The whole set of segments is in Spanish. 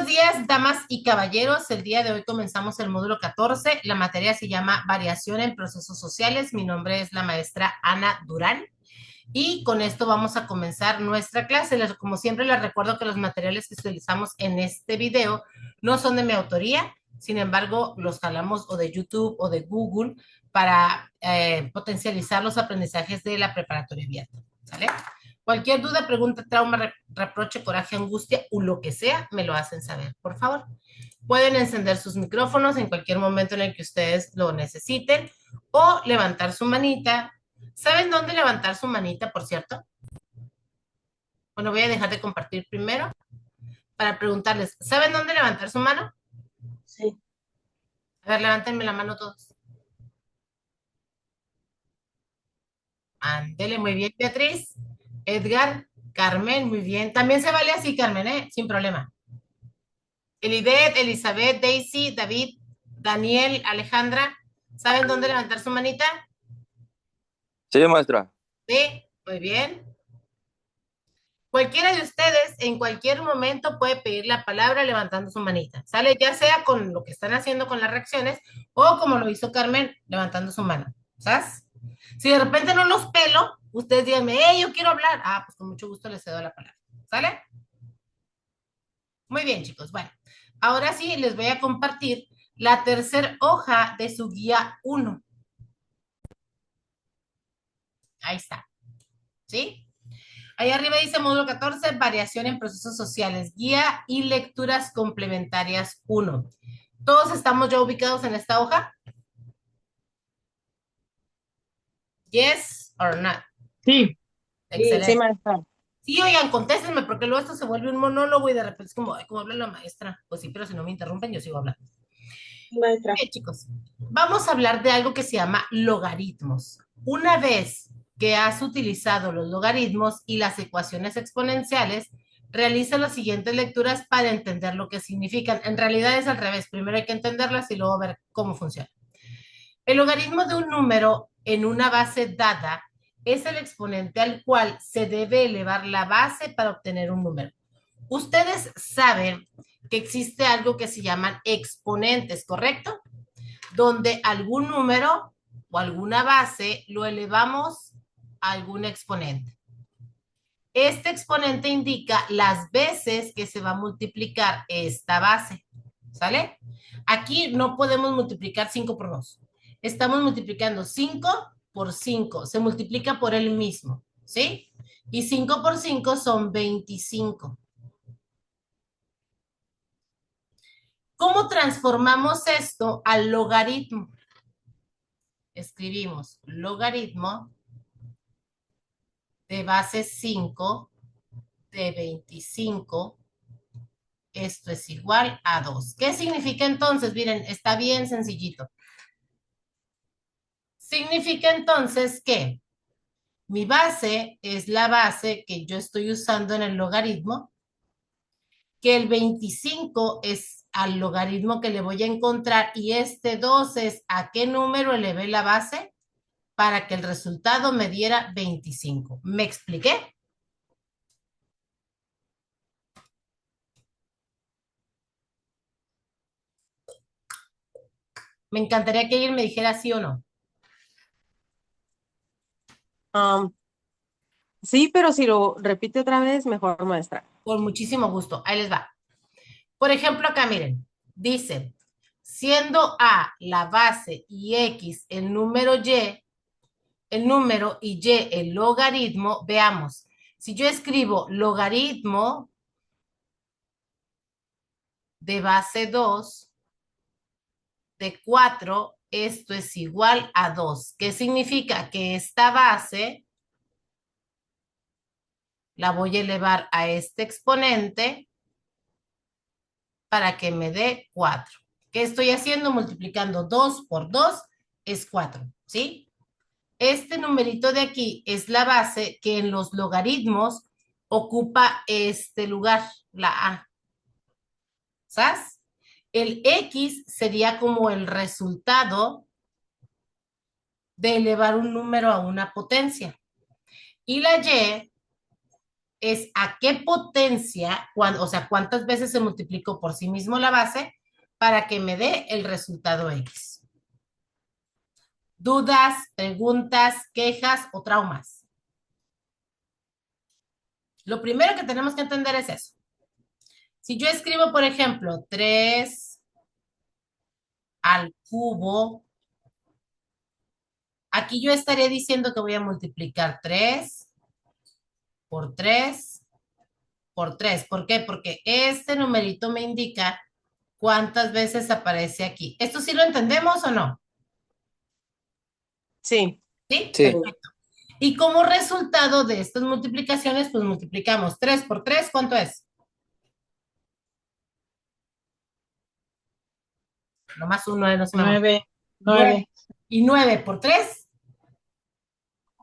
días, damas y caballeros. El día de hoy comenzamos el módulo 14. La materia se llama Variación en Procesos Sociales. Mi nombre es la maestra Ana Durán. Y con esto vamos a comenzar nuestra clase. Como siempre, les recuerdo que los materiales que utilizamos en este video no son de mi autoría. Sin embargo, los jalamos o de YouTube o de Google para potencializar los aprendizajes de la preparatoria abierta. ¿Sale? Cualquier duda, pregunta, trauma, reproche, coraje, angustia o lo que sea, me lo hacen saber, por favor. Pueden encender sus micrófonos en cualquier momento en el que ustedes lo necesiten o levantar su manita. ¿Saben dónde levantar su manita, por cierto? Bueno, voy a dejar de compartir primero para preguntarles, ¿saben dónde levantar su mano? Sí. A ver, levántenme la mano todos. Ándele, muy bien, Beatriz. Edgar, Carmen, muy bien. También se vale así, Carmen, ¿eh? Sin problema. Elibet, Elizabeth, Daisy, David, Daniel, Alejandra, ¿saben dónde levantar su manita? Sí, maestra. Sí, muy bien. Cualquiera de ustedes en cualquier momento puede pedir la palabra levantando su manita. Sale ya sea con lo que están haciendo con las reacciones o como lo hizo Carmen levantando su mano. ¿Sabes? Si de repente no los pelo, ustedes díganme, hey, yo quiero hablar. Ah, pues con mucho gusto les cedo la palabra. ¿Sale? Muy bien, chicos. Bueno, ahora sí les voy a compartir la tercera hoja de su guía 1. Ahí está. ¿Sí? Ahí arriba dice módulo 14, variación en procesos sociales, guía y lecturas complementarias 1. ¿Todos estamos ya ubicados en esta hoja? Yes or not. Sí. Sí, Excelente. maestra. Sí, oigan, contéstenme, porque luego esto se vuelve un monólogo y de repente es como, ay, ¿cómo habla la maestra? Pues sí, pero si no me interrumpen, yo sigo hablando. Sí, maestra. Bien, chicos, vamos a hablar de algo que se llama logaritmos. Una vez que has utilizado los logaritmos y las ecuaciones exponenciales, realiza las siguientes lecturas para entender lo que significan. En realidad es al revés. Primero hay que entenderlas y luego ver cómo funciona. El logaritmo de un número en una base dada es el exponente al cual se debe elevar la base para obtener un número. Ustedes saben que existe algo que se llaman exponentes, ¿correcto? Donde algún número o alguna base lo elevamos a algún exponente. Este exponente indica las veces que se va a multiplicar esta base, ¿sale? Aquí no podemos multiplicar 5 por 2. Estamos multiplicando 5 por 5. Se multiplica por el mismo, ¿sí? Y 5 por 5 son 25. ¿Cómo transformamos esto al logaritmo? Escribimos logaritmo de base 5 de 25. Esto es igual a 2. ¿Qué significa entonces? Miren, está bien sencillito. Significa entonces que mi base es la base que yo estoy usando en el logaritmo, que el 25 es al logaritmo que le voy a encontrar y este 2 es a qué número elevé la base para que el resultado me diera 25. ¿Me expliqué? Me encantaría que alguien me dijera sí o no. Um, sí, pero si lo repite otra vez, mejor, maestra. Con muchísimo gusto. Ahí les va. Por ejemplo, acá miren, dice, siendo A la base y X el número y Y el logaritmo, veamos, si yo escribo logaritmo de base 2 de 4, esto es igual a 2. ¿Qué significa? Que esta base la voy a elevar a este exponente para que me dé 4. ¿Qué estoy haciendo? Multiplicando 2 por 2 es 4, ¿sí? Este numerito de aquí es la base que en los logaritmos ocupa este lugar, la A. ¿Sabes? El X sería como el resultado de elevar un número a una potencia. Y la Y es a qué potencia, o sea, cuántas veces se multiplicó por sí mismo la base para que me dé el resultado X. ¿Dudas, preguntas, quejas o traumas? Lo primero que tenemos que entender es eso. Si yo escribo, por ejemplo, 3 al cubo, aquí yo estaría diciendo que voy a multiplicar 3 por 3 por 3. ¿Por qué? Porque este numerito me indica cuántas veces aparece aquí. ¿Esto sí lo entendemos o no? Sí, ¿Sí? Sí. Perfecto. Y como resultado de estas multiplicaciones, pues multiplicamos 3 por 3, ¿cuánto es? Nomás un 9, no se me va. 9, 9. 9, ¿Y 9 por 3?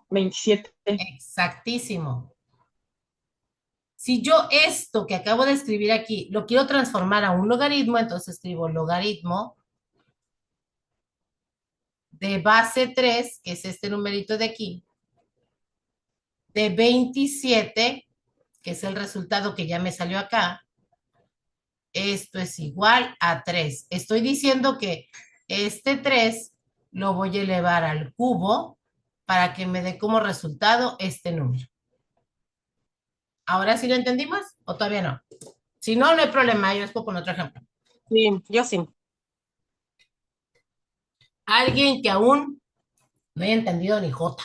27. Exactísimo. Si yo esto que acabo de escribir aquí lo quiero transformar a un logaritmo, entonces escribo logaritmo de base 3, que es este numerito de aquí, de 27, que es el resultado que ya me salió acá. Esto es igual a 3. Estoy diciendo que este 3 lo voy a elevar al cubo para que me dé como resultado este número. ¿Ahora sí lo entendimos o todavía no? Si no, no hay problema, yo les puedo poner otro ejemplo. sí, yo sí. Alguien que aún no haya entendido ni J.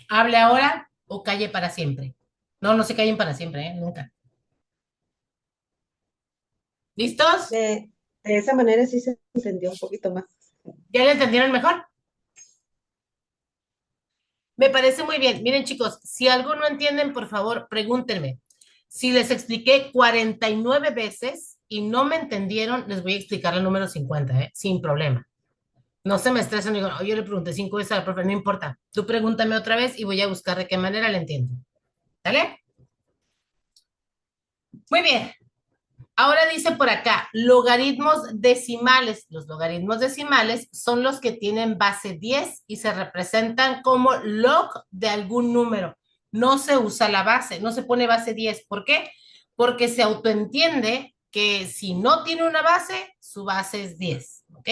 Hable ahora o calle para siempre. No, no se callen para siempre, ¿eh? Nunca. ¿Listos? De esa manera sí se entendió un poquito más. ¿Ya le entendieron mejor? Me parece muy bien. Miren, chicos, si algo no entienden, por favor, pregúntenme. Si les expliqué 49 veces y no me entendieron, les voy a explicar el número 50, ¿eh? Sin problema. No se me estresen y digo, "Oh, yo le pregunté 5 veces al profe, no importa. Tú pregúntame otra vez y voy a buscar de qué manera le entiendo. ¿Sale? Muy bien. Ahora dice por acá, logaritmos decimales. Los logaritmos decimales son los que tienen base 10 y se representan como log de algún número. No se usa la base, no se pone base 10. ¿Por qué? Porque se autoentiende que si no tiene una base, su base es 10. ¿Ok?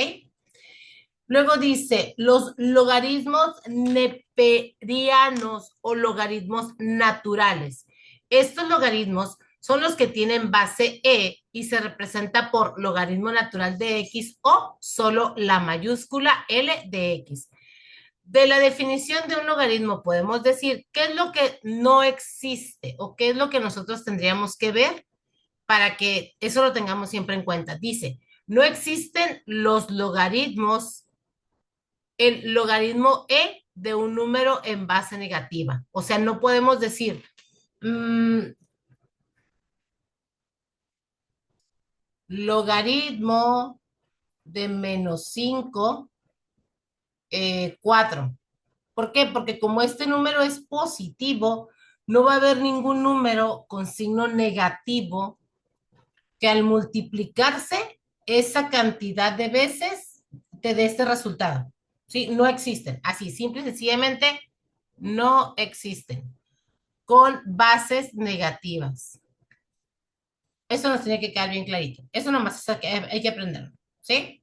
Luego dice, los logaritmos neperianos o logaritmos naturales. Estos logaritmos son los que tienen base e y se representa por logaritmo natural de x o solo la mayúscula L de x. De la definición de un logaritmo podemos decir qué es lo que no existe o qué es lo que nosotros tendríamos que ver para que eso lo tengamos siempre en cuenta. Dice, no existen los logaritmos, el logaritmo e de un número en base negativa. O sea, no podemos decir logaritmo de menos 5, 4. ¿Por qué? Porque como este número es positivo, no va a haber ningún número con signo negativo que al multiplicarse esa cantidad de veces te dé este resultado. ¿Sí? No existen. Así, simple y sencillamente, no existen. Con bases negativas. Eso nos tiene que quedar bien clarito. Eso nomás hay que aprenderlo. ¿Sí?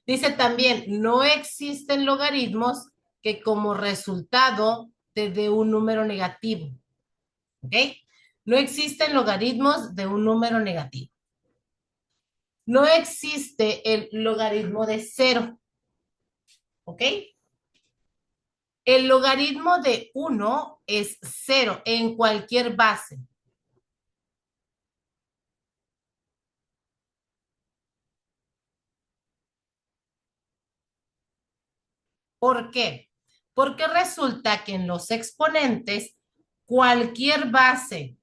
Dice también, no existen logaritmos que como resultado te dé un número negativo. ¿Ok? No existen logaritmos de un número negativo. No existe el logaritmo de 0. ¿Ok? El logaritmo de 1 es 0 en cualquier base. ¿Por qué? Porque resulta que en los exponentes, cualquier base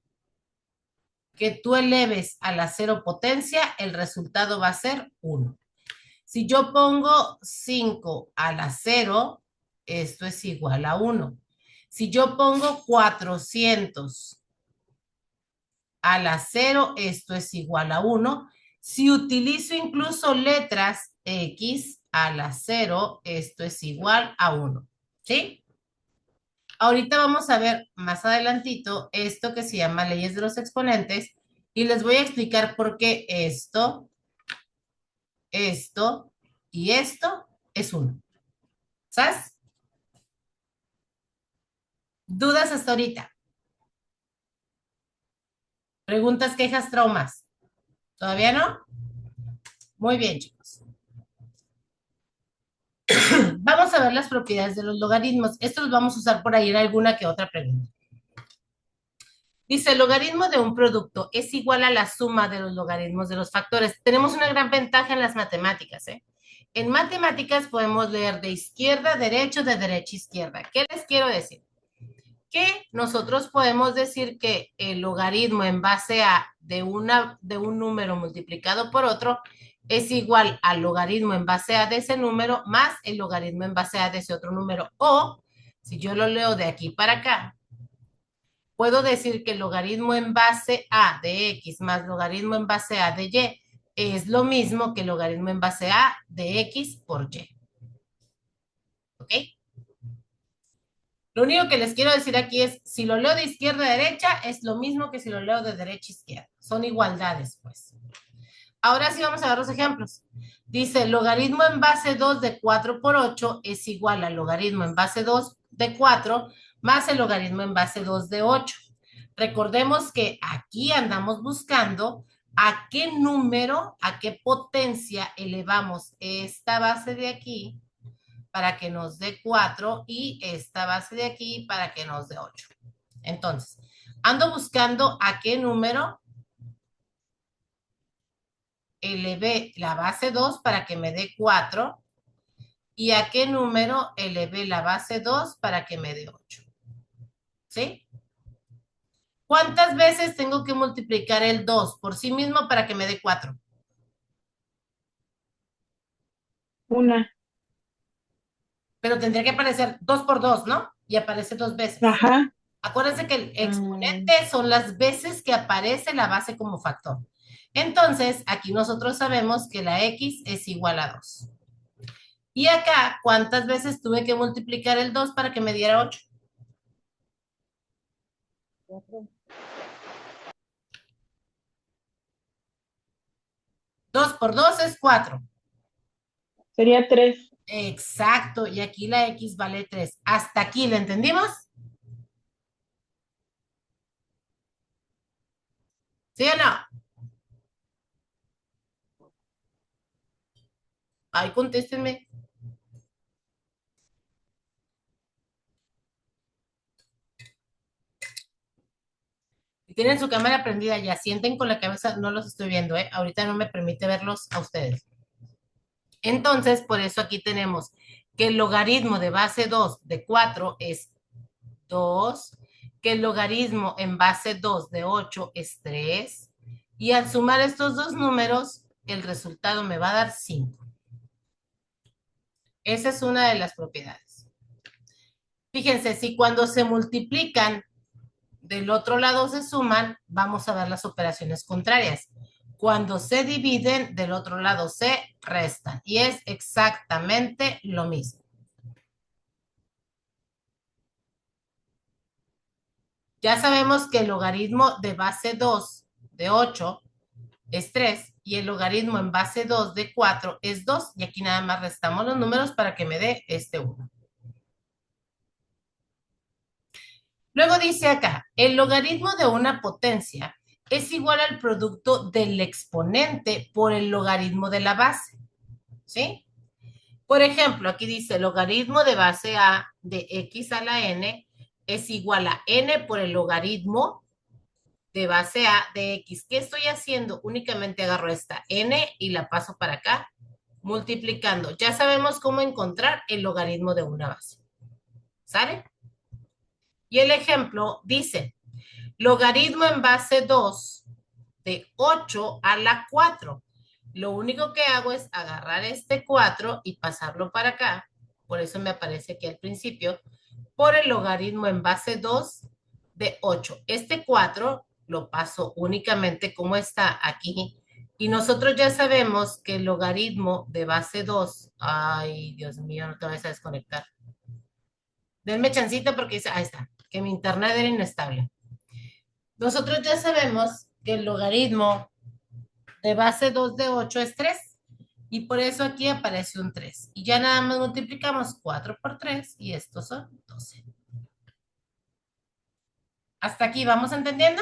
que tú eleves a la 0 potencia, el resultado va a ser 1. Si yo pongo 5 a la 0, esto es igual a 1. Si yo pongo 400 a la 0, esto es igual a 1. Si utilizo incluso letras x a la 0, esto es igual a 1. ¿Sí? Ahorita vamos a ver más adelantito esto que se llama leyes de los exponentes y les voy a explicar por qué esto y esto es uno. ¿Sabes? ¿Dudas hasta ahorita? ¿Preguntas, quejas, traumas? ¿Todavía no? Muy bien, chicos. Vamos a ver las propiedades de los logaritmos. Esto los vamos a usar por ahí en alguna que otra pregunta. Dice, el logaritmo de un producto es igual a la suma de los logaritmos de los factores. Tenemos una gran ventaja en las matemáticas, ¿eh? En matemáticas podemos leer de izquierda a derecha, de derecha a izquierda. ¿Qué les quiero decir? Que nosotros podemos decir que el logaritmo en base a de un número multiplicado por otro es igual al logaritmo en base a de ese número más el logaritmo en base a de ese otro número. O, si yo lo leo de aquí para acá, puedo decir que el logaritmo en base a de x más logaritmo en base a de y es lo mismo que el logaritmo en base a de x por y. ¿Ok? Lo único que les quiero decir aquí es, si lo leo de izquierda a derecha, es lo mismo que si lo leo de derecha a izquierda. Son igualdades, pues. Ahora sí vamos a ver los ejemplos. Dice, logaritmo en base 2 de 4 por 8 es igual al logaritmo en base 2 de 4 más el logaritmo en base 2 de 8. Recordemos que aquí andamos buscando a qué número, a qué potencia elevamos esta base de aquí para que nos dé 4 y esta base de aquí para que nos dé 8. Entonces, ando buscando a qué número elevé la base 2 para que me dé 4 y a qué número elevé la base 2 para que me dé 8. ¿Sí? ¿Cuántas veces tengo que multiplicar el 2 por sí mismo para que me dé 4? Una. Pero tendría que aparecer 2 por 2, ¿no? Y aparece 2 veces. Ajá. Acuérdense que el Mm, exponente son las veces que aparece la base como factor. Entonces, aquí nosotros sabemos que la x es igual a 2. Y acá, ¿cuántas veces tuve que multiplicar el 2 para que me diera 8? 2 por 2 es 4. Sería 3. Exacto, y aquí la x vale 3. ¿Hasta aquí le entendimos? ¿Sí o no? Ay, contéstenme. Si tienen su cámara prendida, ya sienten con la cabeza, no los estoy viendo, ¿eh? Ahorita no me permite verlos a ustedes. Entonces, por eso aquí tenemos que el logaritmo de base 2 de 4 es 2, que el logaritmo en base 2 de 8 es 3, y al sumar estos dos números, el resultado me va a dar 5. Esa es una de las propiedades. Fíjense, si cuando se multiplican del otro lado se suman, vamos a ver las operaciones contrarias. Cuando se dividen, del otro lado se restan. Y es exactamente lo mismo. Ya sabemos que el logaritmo de base 2 de 8 es 3 y el logaritmo en base 2 de 4 es 2. Y aquí nada más restamos los números para que me dé este 1. Luego dice acá, el logaritmo de una potencia es igual al producto del exponente por el logaritmo de la base. ¿Sí? Por ejemplo, aquí dice logaritmo de base a de x a la n es igual a n por el logaritmo de base a de x. ¿Qué estoy haciendo? Únicamente agarro esta n y la paso para acá, multiplicando. Ya sabemos cómo encontrar el logaritmo de una base. ¿Sale? Y el ejemplo dice, logaritmo en base 2 de 8 a la 4. Lo único que hago es agarrar este 4 y pasarlo para acá. Por eso me aparece aquí al principio. Por el logaritmo en base 2 de 8. Este 4 lo paso únicamente como está aquí. Y nosotros ya sabemos que el logaritmo de base 2. Ay, Dios mío, no te vas a desconectar. Denme chancita porque dice, ahí está, que mi internet era inestable. Nosotros ya sabemos que el logaritmo de base 2 de 8 es 3. Y por eso aquí aparece un 3. Y ya nada más multiplicamos 4 por 3 y estos son 12. ¿Hasta aquí vamos entendiendo?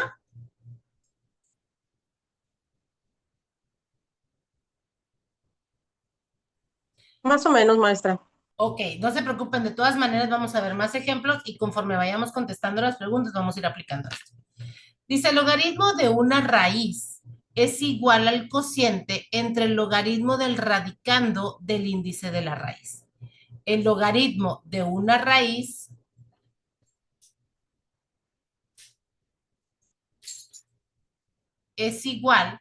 Más o menos, maestra. Ok, no se preocupen, de todas maneras vamos a ver más ejemplos y conforme vayamos contestando las preguntas vamos a ir aplicando esto. Dice, el logaritmo de una raíz es igual al cociente entre el logaritmo del radicando del índice de la raíz. El logaritmo de una raíz es igual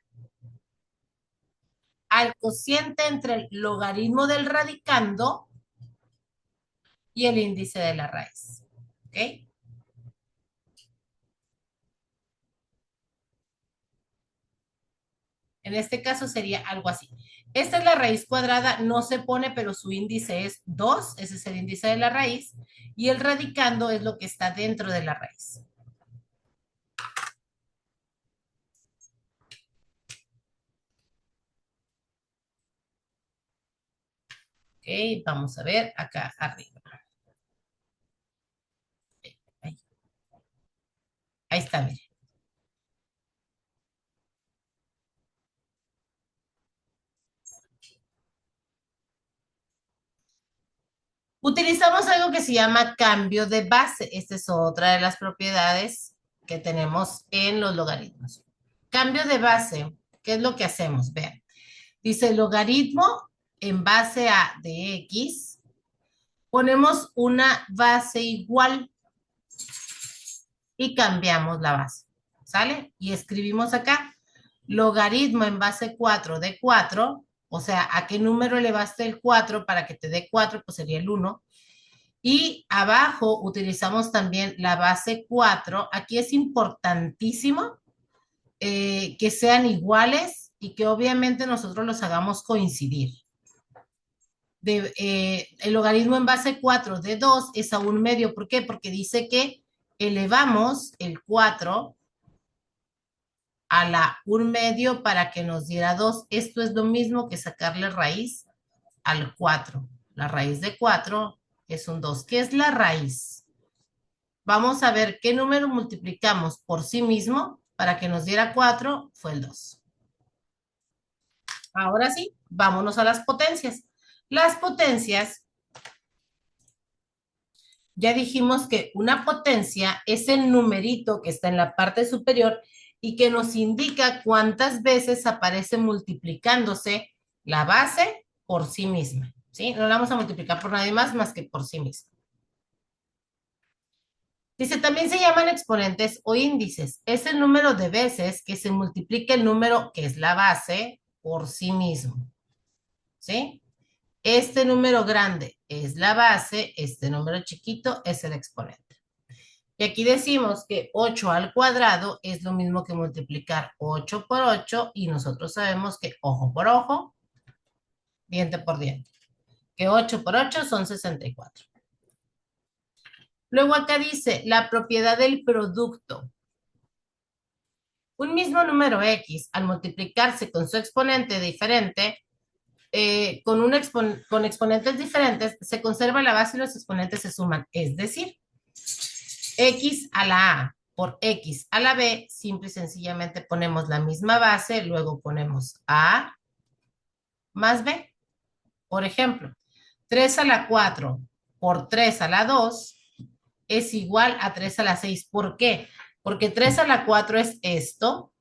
al cociente entre el logaritmo del radicando y el índice de la raíz. ¿Ok? En este caso sería algo así. Esta es la raíz cuadrada, no se pone, pero su índice es 2, ese es el índice de la raíz, y el radicando es lo que está dentro de la raíz. Ok, vamos a ver acá arriba. Ahí, ahí está, miren. Utilizamos algo que se llama cambio de base. Esta es otra de las propiedades que tenemos en los logaritmos. Cambio de base, ¿qué es lo que hacemos? Vean, dice logaritmo en base a de x, ponemos una base igual y cambiamos la base, ¿sale? Y escribimos acá logaritmo en base 4 de 4, o sea, ¿a qué número elevaste el 4 para que te dé 4? Pues sería el 1. Y abajo utilizamos también la base 4. Aquí es importantísimo que sean iguales y que obviamente nosotros los hagamos coincidir. El logaritmo en base 4 de 2 es a un medio. ¿Por qué? Porque dice que elevamos el 4 a la un medio para que nos diera 2. Esto es lo mismo que sacarle raíz al 4. La raíz de 4 es un 2. ¿Qué es la raíz? Vamos a ver qué número multiplicamos por sí mismo para que nos diera 4, fue el 2. Ahora sí, vámonos a las potencias. Las potencias, ya dijimos que una potencia es el numerito que está en la parte superior y que nos indica cuántas veces aparece multiplicándose la base por sí misma, ¿sí? No la vamos a multiplicar por nadie más que por sí misma. Dice, también se llaman exponentes o índices. Es el número de veces que se multiplica el número que es la base por sí mismo, ¿sí? Este número grande es la base, este número chiquito es el exponente. Y aquí decimos que 8 al cuadrado es lo mismo que multiplicar 8 por 8 y nosotros sabemos que ojo por ojo, diente por diente, que 8 por 8 son 64. Luego acá dice la propiedad del producto. Un mismo número X, al multiplicarse con su exponente diferente, con exponentes diferentes, se conserva la base y los exponentes se suman. Es decir, X a la A por X a la B, simple y sencillamente ponemos la misma base, luego ponemos A más B. Por ejemplo, 3 a la 4 por 3 a la 2 es igual a 3 a la 6. ¿Por qué? Porque 3 a la 4 es esto,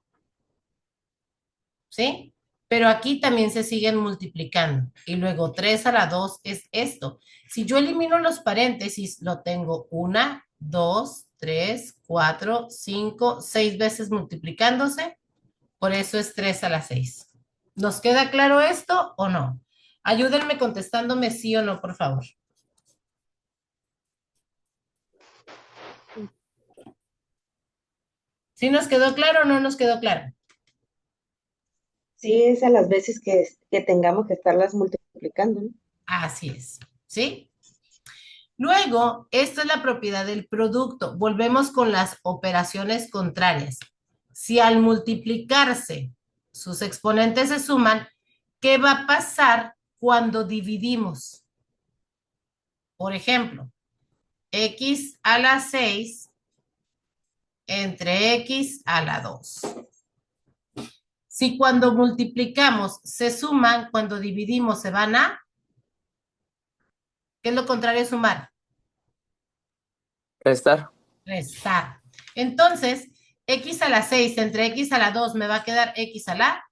¿sí? Pero aquí también se siguen multiplicando. Y luego 3 a la 2 es esto. Si yo elimino los paréntesis, lo tengo 1, 2, 3, 4, 5, 6 veces multiplicándose. Por eso es 3 a la 6. ¿Nos queda claro esto o no? Ayúdenme contestándome sí o no, por favor. ¿Sí nos quedó claro o no nos quedó claro? Sí, es a las veces que tengamos que estarlas multiplicando, ¿no? Así es, ¿sí? Luego, esto es la propiedad del producto. Volvemos con las operaciones contrarias. Si al multiplicarse sus exponentes se suman, ¿qué va a pasar cuando dividimos? Por ejemplo, x a la 6 entre x a la 2. Si cuando multiplicamos se suman, cuando dividimos se van a, ¿qué es lo contrario de sumar? Restar. Restar. Entonces, x a la 6 entre x a la 2 me va a quedar x a la.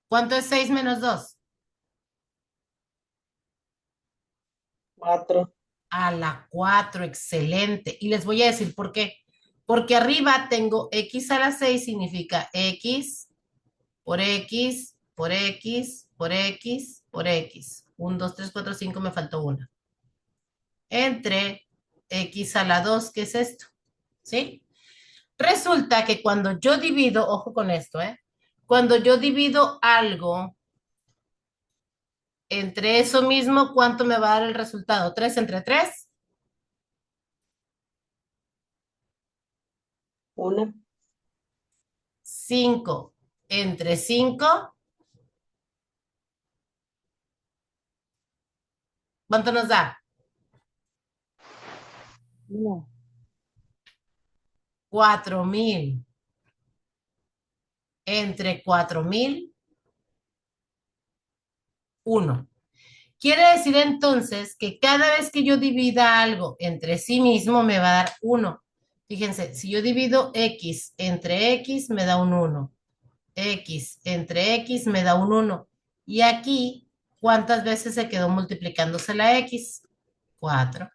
¿Cuánto es 6 menos 2? 4. A la 4, excelente. Y les voy a decir por qué. Porque arriba tengo x a la 6, significa x por x, por x, por x, por x. 1, 2, 3, 4, 5, me faltó una. Entre x a la 2, ¿qué es esto? ¿Sí? Resulta que cuando yo divido, ojo con esto, ¿eh? Cuando yo divido algo entre eso mismo, ¿cuánto me va a dar el resultado? ¿3 entre 3? 1. 5 entre 5. ¿Cuánto nos da? 1. 4,000 entre 4,000, 1. Quiere decir entonces que cada vez que yo divida algo entre sí mismo me va a dar 1. Fíjense, si yo divido x entre x me da un 1. X entre x me da un 1. Y aquí, ¿cuántas veces se quedó multiplicándose la x? 4.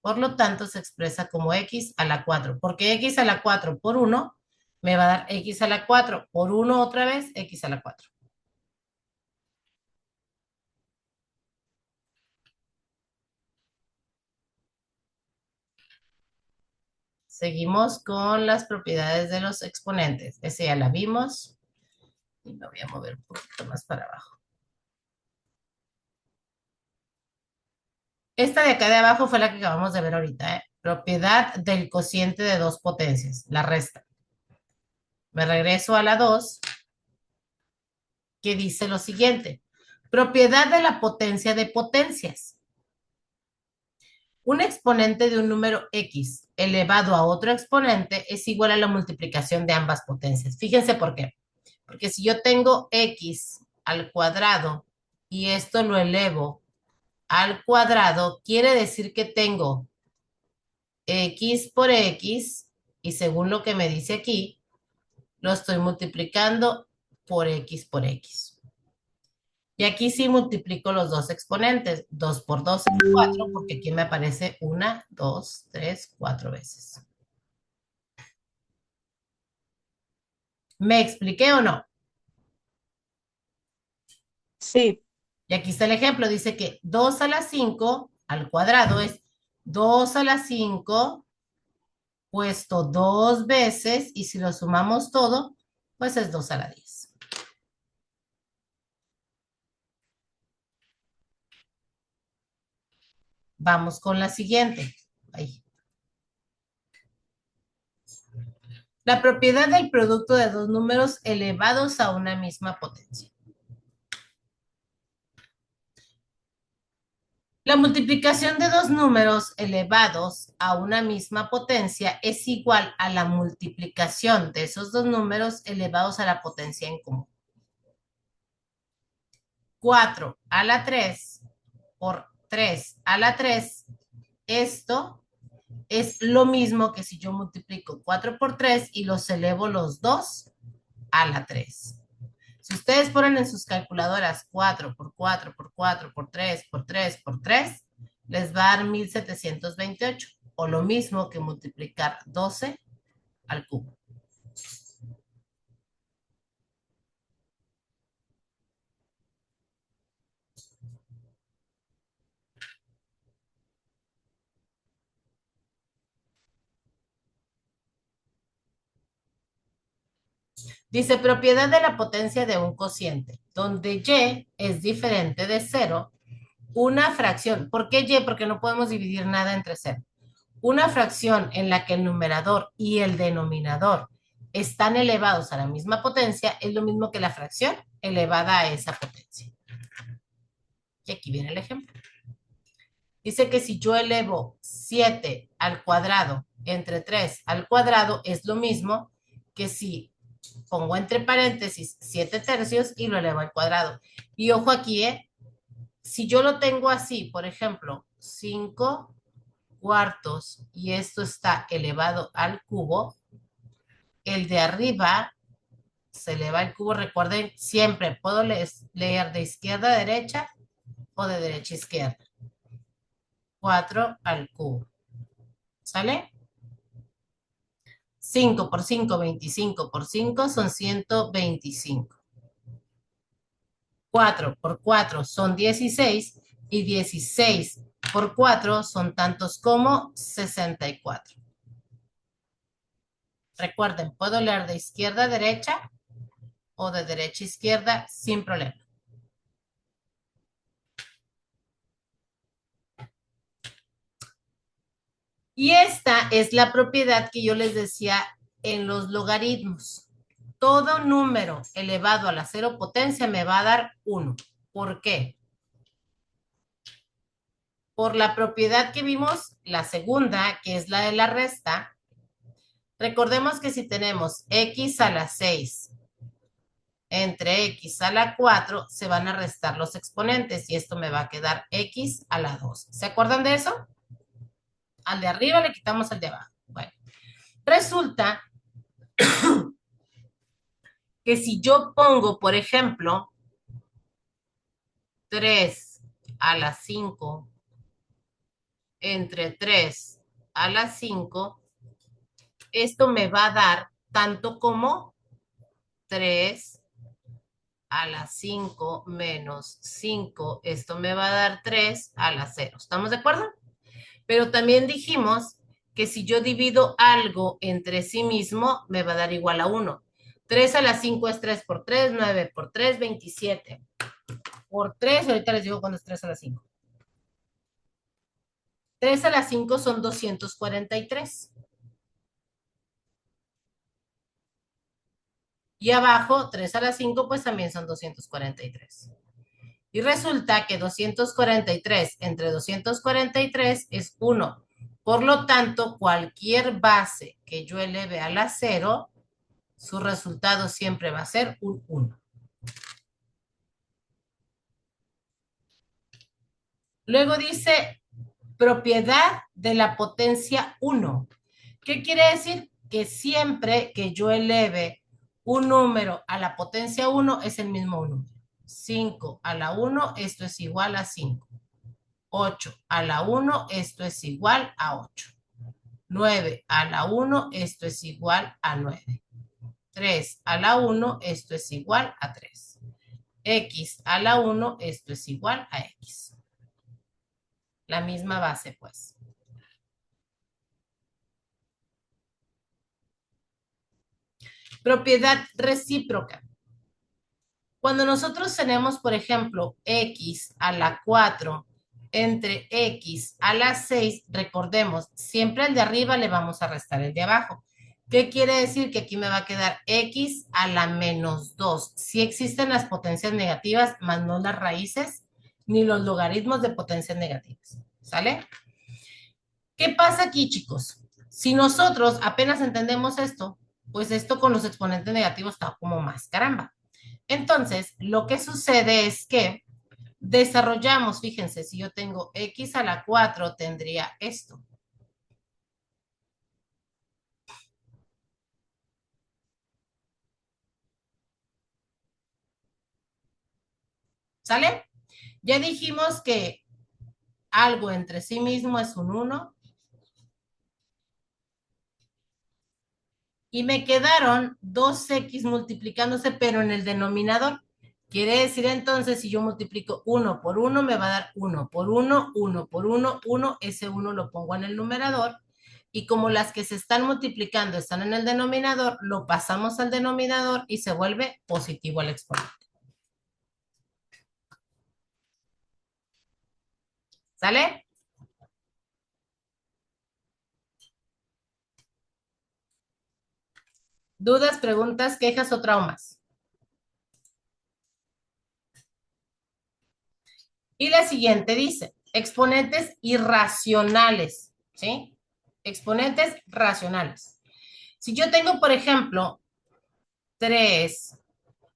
Por lo tanto, se expresa como x a la 4, porque x a la 4 por 1 me va a dar x a la 4 por 1 otra vez, x a la 4. Seguimos con las propiedades de los exponentes. Ese ya la vimos. Y me voy a mover un poquito más para abajo. Esta de acá de abajo fue la que acabamos de ver ahorita, ¿eh? Propiedad del cociente de dos potencias, la resta. Me regreso a la 2, que dice lo siguiente. Propiedad de la potencia de potencias. Un exponente de un número x elevado a otro exponente es igual a la multiplicación de ambas potencias. Fíjense por qué. Porque si yo tengo x al cuadrado y esto lo elevo al cuadrado, quiere decir que tengo x por x y según lo que me dice aquí, lo estoy multiplicando por x por x. Y aquí sí multiplico los dos exponentes. 2 por 2 es 4, porque aquí me aparece 1, 2, 3, 4 veces. ¿Me expliqué o no? Sí, Y aquí está el ejemplo. Dice que 2 a la 5 al cuadrado es 2 a la 5 puesto 2 veces. Y si lo sumamos todo, pues es 2 a la 10. Vamos con la siguiente. Ahí. La propiedad del producto de dos números elevados a una misma potencia. La multiplicación de dos números elevados a una misma potencia es igual a la multiplicación de esos dos números elevados a la potencia en común. 4 a la 3 por 3 a la 3, esto es lo mismo que si yo multiplico 4 por 3 y los elevo los dos a la 3. Si ustedes ponen en sus calculadoras 4 por 4 por 4 por 3 por 3 por 3, les va a dar 1728, o lo mismo que multiplicar 12 al cubo. Dice propiedad de la potencia de un cociente, donde y es diferente de cero, una fracción. ¿Por qué y? Porque no podemos dividir nada entre cero. Una fracción en la que el numerador y el denominador están elevados a la misma potencia es lo mismo que la fracción elevada a esa potencia. Y aquí viene el ejemplo. Dice que si yo elevo 7 al cuadrado entre 3 al cuadrado es lo mismo que si pongo entre paréntesis 7 tercios y lo elevo al cuadrado. Y ojo aquí, si yo lo tengo así, por ejemplo, 5 cuartos y esto está elevado al cubo, el de arriba se eleva al cubo. Recuerden, siempre puedo leer de izquierda a derecha o de derecha a izquierda. 4 al cubo. ¿Sale? 5 por 5, 25 por 5 son 125. 4 por 4 son 16 y 16 por 4 son tantos como 64. Recuerden, puedo leer de izquierda a derecha o de derecha a izquierda sin problema. Y esta es la propiedad que yo les decía en los logaritmos. Todo número elevado a la cero potencia me va a dar 1. ¿Por qué? Por la propiedad que vimos, la segunda, que es la de la resta. Recordemos que si tenemos x a la 6 entre x a la 4, se van a restar los exponentes y esto me va a quedar x a la 2. ¿Se acuerdan de eso? Al de arriba le quitamos al de abajo. Bueno, resulta que si yo pongo, por ejemplo, 3 a la 5 entre 3 a la 5, esto me va a dar tanto como 3 a la 5 menos 5, esto me va a dar 3 a la 0. ¿Estamos de acuerdo? Pero también dijimos que si yo divido algo entre sí mismo, me va a dar igual a 1. 3 a la 5 es 3 por 3, 9 por 3, 27. Por 3, ahorita les digo cuándo es 3 a la 5. 3 a la 5 son 243. Y abajo, 3 a la 5, pues también son 243. Y resulta que 243 entre 243 es 1. Por lo tanto, cualquier base que yo eleve a la 0, su resultado siempre va a ser un 1. Luego dice propiedad de la potencia 1. ¿Qué quiere decir? Que siempre que yo eleve un número a la potencia 1 es el mismo número. 5 a la 1, esto es igual a 5. 8 a la 1, esto es igual a 8. 9 a la 1, esto es igual a 9. 3 a la 1, esto es igual a 3. X a la 1, esto es igual a X. La misma base, pues. Propiedad recíproca. Cuando nosotros tenemos, por ejemplo, X a la 4 entre X a la 6, recordemos, siempre al de arriba le vamos a restar el de abajo. ¿Qué quiere decir? Que aquí me va a quedar X a la menos 2. Sí existen las potencias negativas, más no las raíces, ni los logaritmos de potencias negativas. ¿Sale? ¿Qué pasa aquí, chicos? Si nosotros apenas entendemos esto, pues esto con los exponentes negativos está como más caramba. Entonces, lo que sucede es que desarrollamos, fíjense, si yo tengo X a la 4, tendría esto. ¿Sale? Ya dijimos que algo entre sí mismo es un 1. Y me quedaron 2x multiplicándose, pero en el denominador. Quiere decir entonces, si yo multiplico 1 por 1, me va a dar 1 por 1, 1 por 1, 1. Ese 1 lo pongo en el numerador. y como las que se están multiplicando están en el denominador, lo pasamos al denominador y se vuelve positivo al exponente. ¿Sale? ¿Dudas, preguntas, quejas o traumas? Y la siguiente dice, exponentes irracionales, ¿sí? Exponentes racionales. Si yo tengo, por ejemplo, 3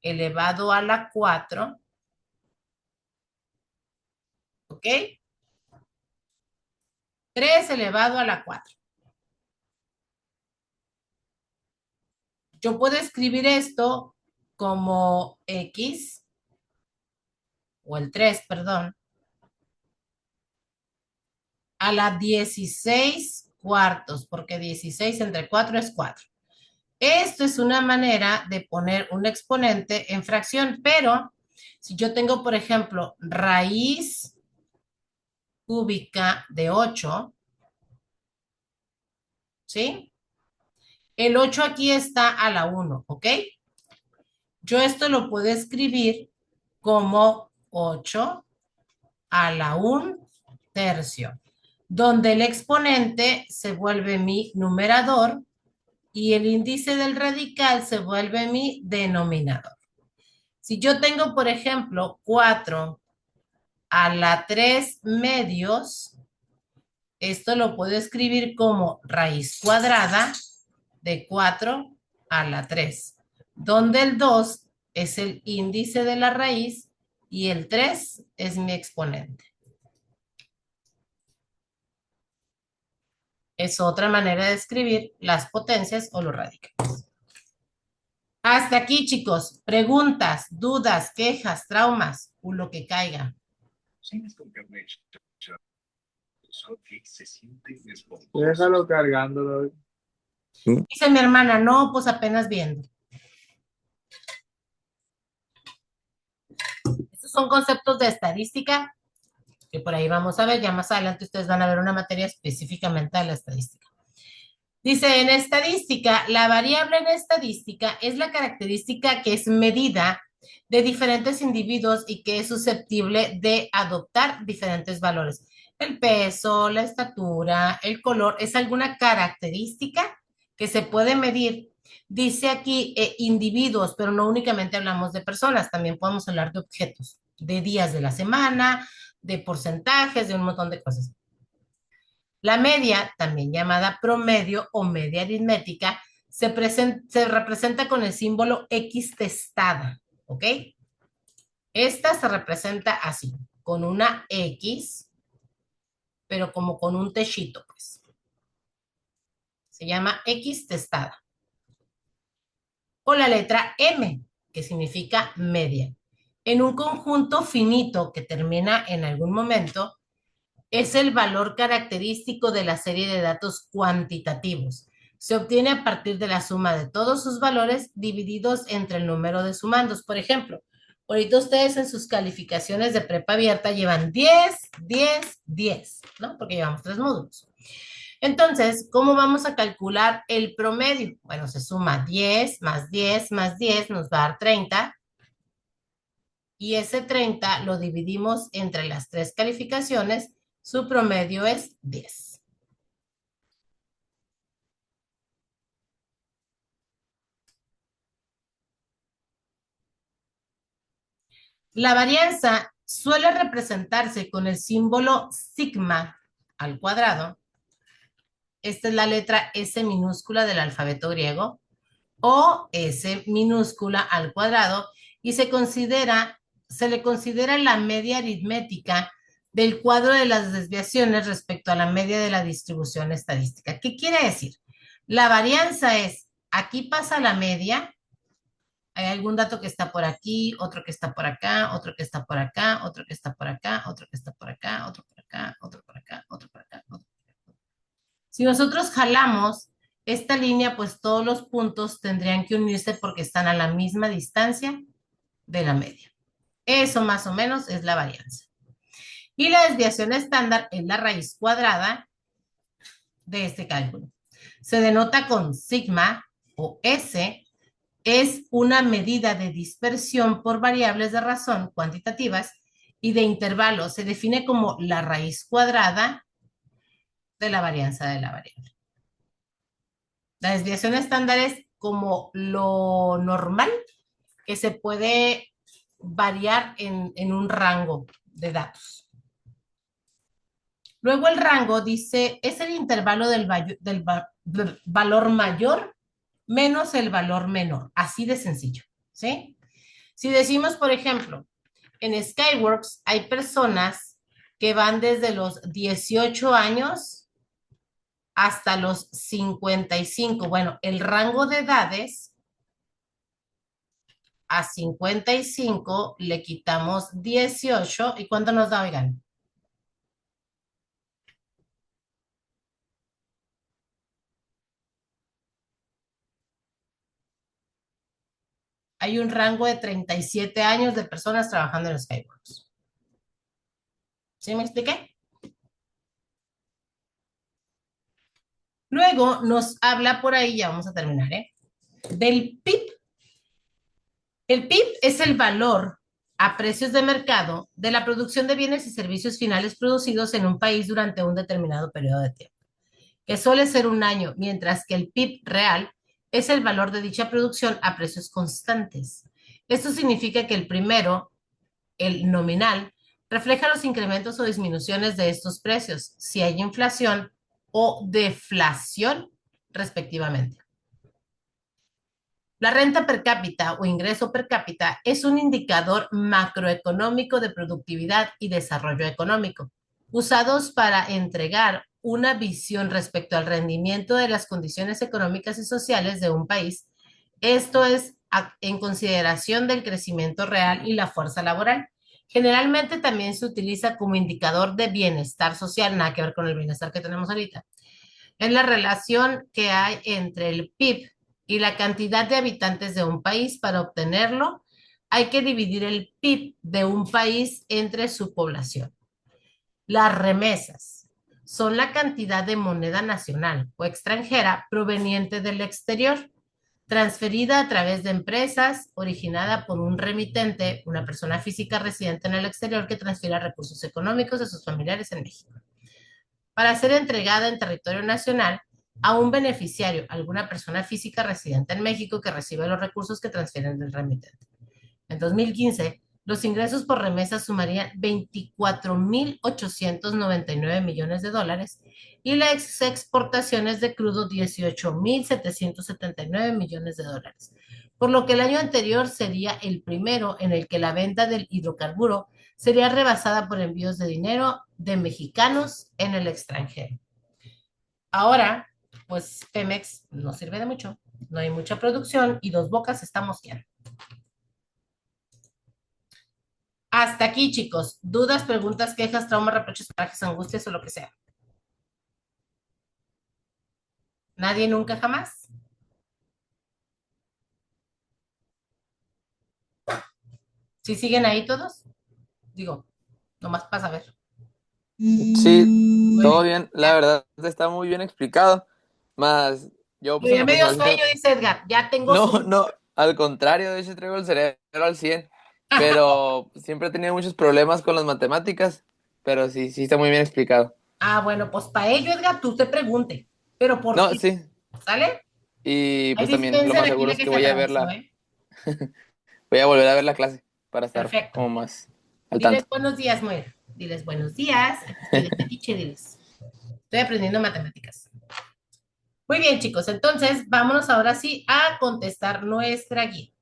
elevado a la 4, ¿ok? 3 elevado a la 4. Yo puedo escribir esto como X, o el 3, perdón, a la 16 cuartos, porque 16 entre 4 es 4. Esto es una manera de poner un exponente en fracción, pero si yo tengo, por ejemplo, raíz cúbica de 8, ¿sí? El 8 aquí está a la 1, ¿ok? Yo esto lo puedo escribir como 8 a la 1/3, donde el exponente se vuelve mi numerador y el índice del radical se vuelve mi denominador. Si yo tengo, por ejemplo, 4 a la 3/2, esto lo puedo escribir como raíz cuadrada de 4 a la 3, donde el 2 es el índice de la raíz y el 3 es mi exponente. Es otra manera de escribir las potencias o los radicales. Hasta aquí, chicos. Preguntas, dudas, quejas, traumas o lo que caiga. Déjalo cargándolo. Dice mi hermana, no, pues apenas viendo. Estos son conceptos de estadística que por ahí vamos a ver. Ya más adelante ustedes van a ver una materia específicamente de la estadística. Dice, en estadística, la variable en estadística es la característica que es medida de diferentes individuos y que es susceptible de adoptar diferentes valores. El peso, la estatura, el color, es alguna característica que se puede medir. Dice aquí individuos, pero no únicamente hablamos de personas, también podemos hablar de objetos, de días de la semana, de porcentajes, de un montón de cosas. La media, también llamada promedio o media aritmética, se representa con el símbolo X testada, ¿ok? Esta se representa así, con una X, pero como con un techito, pues. Se llama X testada. O la letra M, que significa media. En un conjunto finito que termina en algún momento, es el valor característico de la serie de datos cuantitativos. Se obtiene a partir de la suma de todos sus valores divididos entre el número de sumandos. Por ejemplo, ahorita ustedes en sus calificaciones de prepa abierta llevan 10, 10, 10, ¿no? Porque llevamos 3 módulos. Entonces, ¿cómo vamos a calcular el promedio? Bueno, se suma 10 más 10 más 10, nos va a dar 30. Y ese 30 lo dividimos entre las 3 calificaciones. Su promedio es 10. La varianza suele representarse con el símbolo sigma al cuadrado. Esta es la letra S minúscula del alfabeto griego, o S minúscula al cuadrado, y se le considera la media aritmética del cuadro de las desviaciones respecto a la media de la distribución estadística. ¿Qué quiere decir? La varianza es, aquí pasa la media, hay algún dato que está por aquí, otro que está por acá, otro que está por acá, otro que está por acá, otro que está por acá, otro por acá, otro por acá, otro por acá, otro por acá. Si nosotros jalamos esta línea, pues todos los puntos tendrían que unirse porque están a la misma distancia de la media. Eso más o menos es la varianza. Y la desviación estándar es la raíz cuadrada de este cálculo. Se denota con sigma o S. Es una medida de dispersión por variables de razón cuantitativas y de intervalo. Se define como la raíz cuadrada de la varianza de la variable. La desviación estándar es como lo normal que se puede variar en un rango de datos. Luego el rango dice, es el intervalo del valor mayor menos el valor menor. Así de sencillo, ¿sí? Si decimos, por ejemplo, en Skyworks hay personas que van desde los 18 años hasta los 55. Bueno, el rango de edades a 55 le quitamos 18. ¿Y cuánto nos da, oigan? Hay un rango de 37 años de personas trabajando en Skyworks. ¿Sí me expliqué? Luego nos habla por ahí, ya vamos a terminar, del PIB. El PIB es el valor a precios de mercado de la producción de bienes y servicios finales producidos en un país durante un determinado periodo de tiempo, que suele ser un año, mientras que el PIB real es el valor de dicha producción a precios constantes. Esto significa que el primero, el nominal, refleja los incrementos o disminuciones de estos precios, si hay inflación o deflación, respectivamente. La renta per cápita o ingreso per cápita es un indicador macroeconómico de productividad y desarrollo económico, usados para entregar una visión respecto al rendimiento de las condiciones económicas y sociales de un país. Esto es en consideración del crecimiento real y la fuerza laboral. Generalmente también se utiliza como indicador de bienestar social, nada que ver con el bienestar que tenemos ahorita. Es la relación que hay entre el PIB y la cantidad de habitantes de un país. Para obtenerlo, hay que dividir el PIB de un país entre su población. Las remesas son la cantidad de moneda nacional o extranjera proveniente del exterior, transferida a través de empresas, originada por un remitente, una persona física residente en el exterior que transfiere recursos económicos de sus familiares en México, para ser entregada en territorio nacional a un beneficiario, alguna persona física residente en México que recibe los recursos que transfieren del remitente. En 2015, los ingresos por remesas sumarían 24.899 millones de dólares y las exportaciones de crudo 18.779 millones de dólares, por lo que el año anterior sería el primero en el que la venta del hidrocarburo sería rebasada por envíos de dinero de mexicanos en el extranjero. Ahora, pues Pemex no sirve de mucho, no hay mucha producción y Dos Bocas está mosqueando. Hasta aquí, chicos. Dudas, preguntas, quejas, traumas, reproches, parajes, angustias o lo que sea. ¿Nadie nunca jamás? ¿Sí siguen ahí todos? Digo, nomás para saber. Sí, todo Bueno, bien. La verdad está muy bien explicado. Más, yo pues en ya lo me dio personal sueño, dice Edgar. Ya tengo no, sueño. no, al contrario, de hecho traigo el cerebro al 100, pero siempre he tenido muchos problemas con las matemáticas, pero sí, sí está muy bien explicado. Ah, bueno, pues para ello, Edgar, tú te pregunte. Pero por No, ti, sí, ¿sale? y Ahí pues también lo dispensen más aquí seguro la es que que se voy a ver atravesó, ¿eh? voy a volver a ver la clase para estar Perfecto. como más al Diles tanto. buenos días, Moira. Diles buenos días. Aquí estoy de petiche, diles. Estoy aprendiendo matemáticas. Muy bien, chicos. Entonces, vámonos ahora sí a contestar nuestra guía.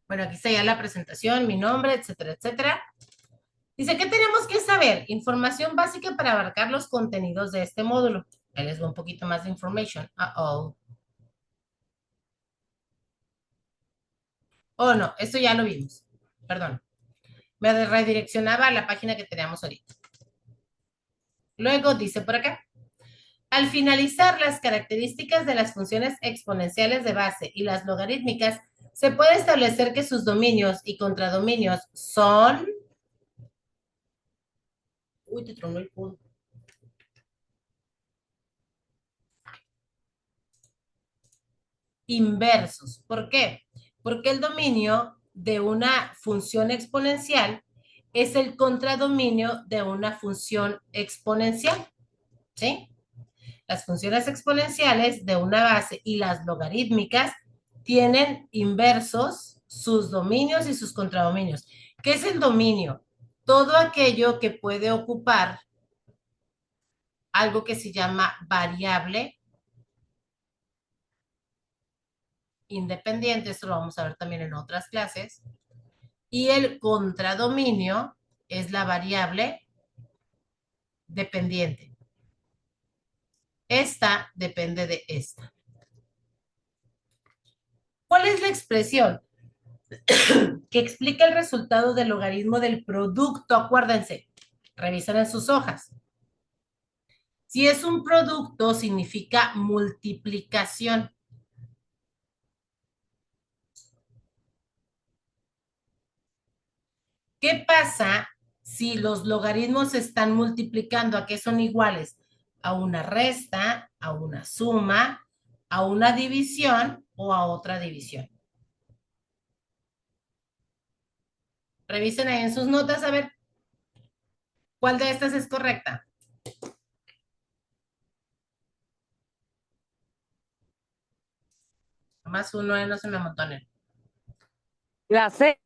Bueno, aquí está ya la presentación, mi nombre, etcétera, etcétera. Dice, ¿qué tenemos que saber? Información básica para abarcar los contenidos de este módulo. Ahí les voy un poquito más de information. Uh-oh. Oh, no, esto ya lo vimos. Perdón. Me redireccionaba a la página que teníamos ahorita. Luego dice por acá. Al finalizar las características de las funciones exponenciales de base y las logarítmicas, Se puede establecer que sus dominios y contradominios son... Uy, te tronó el culo. Inversos. ¿Por qué? Porque el dominio de una función exponencial es el contradominio de una función exponencial. ¿Sí? Las funciones exponenciales de una base y las logarítmicas tienen inversos sus dominios y sus contradominios. ¿Qué es el dominio? Todo aquello que puede ocupar algo que se llama variable independiente, esto lo vamos a ver también en otras clases, y el contradominio es la variable dependiente. Esta depende de esta. ¿Cuál es la expresión que explica el resultado del logaritmo del producto? Acuérdense, revisen en sus hojas. Si es un producto, significa multiplicación. ¿Qué pasa si los logaritmos se están multiplicando? ¿A qué son iguales? A una resta, a una suma, a una división o a otra división. Revisen ahí en sus notas a ver cuál de estas es correcta. Más uno, no se me amontonen. La C.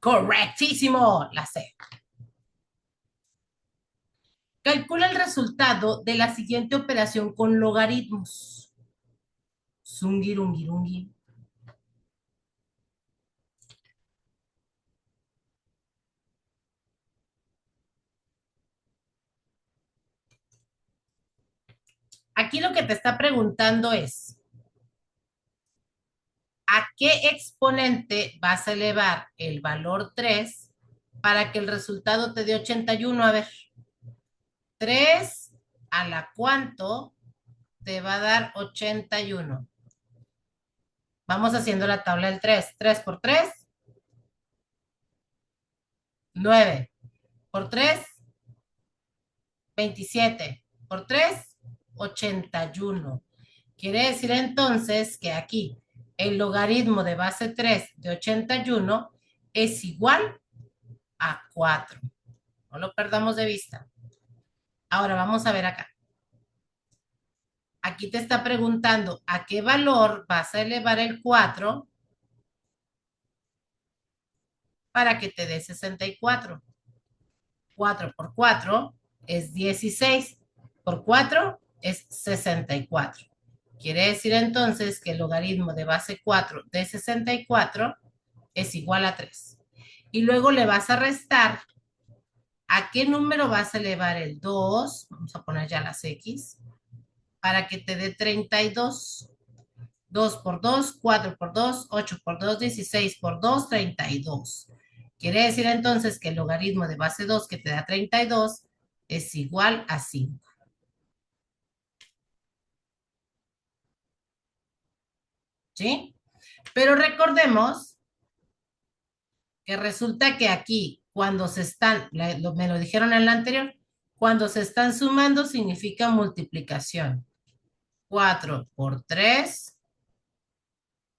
Correctísimo, la C. Calcula el resultado de la siguiente operación con logaritmos. Zungirungirungi. Aquí lo que te está preguntando es, ¿a qué exponente vas a elevar el valor 3 para que el resultado te dé 81? A ver, 3 a la cuánto te va a dar 81. Vamos haciendo la tabla del 3. 3 por 3, 9. Por 3, 27. Por 3, 81. Quiere decir entonces que aquí el logaritmo de base 3 de 81 es igual a 4. No lo perdamos de vista. Ahora vamos a ver acá. Aquí te está preguntando a qué valor vas a elevar el 4 para que te dé 64. 4 por 4 es 16. Por 4 es 64. Quiere decir entonces que el logaritmo de base 4 de 64 es igual a 3. Y luego le vas a restar a qué número vas a elevar el 2. Vamos a poner ya las X. Para que te dé 32. 2 por 2, 4 por 2, 8 por 2, 16 por 2, 32. Quiere decir entonces que el logaritmo de base 2 que te da 32 es igual a 5. ¿Sí? Pero recordemos que resulta que aquí, cuando se están, me lo dijeron en la anterior, cuando se están sumando significa multiplicación. 4 por 3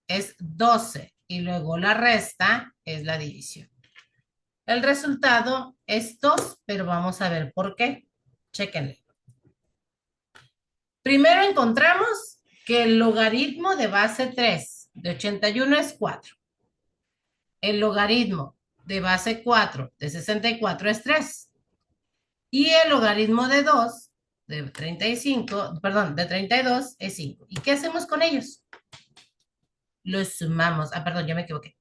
es 12 y luego la resta es la división. El resultado es 2, pero vamos a ver por qué. Chéquenle. Primero encontramos que el logaritmo de base 3 de 81 es 4. El logaritmo de base 4 de 64 es 3. Y el logaritmo de 2 de 35, perdón, de 32 es 5. ¿Y qué hacemos con ellos? Los sumamos. Ah, perdón, yo me equivoqué.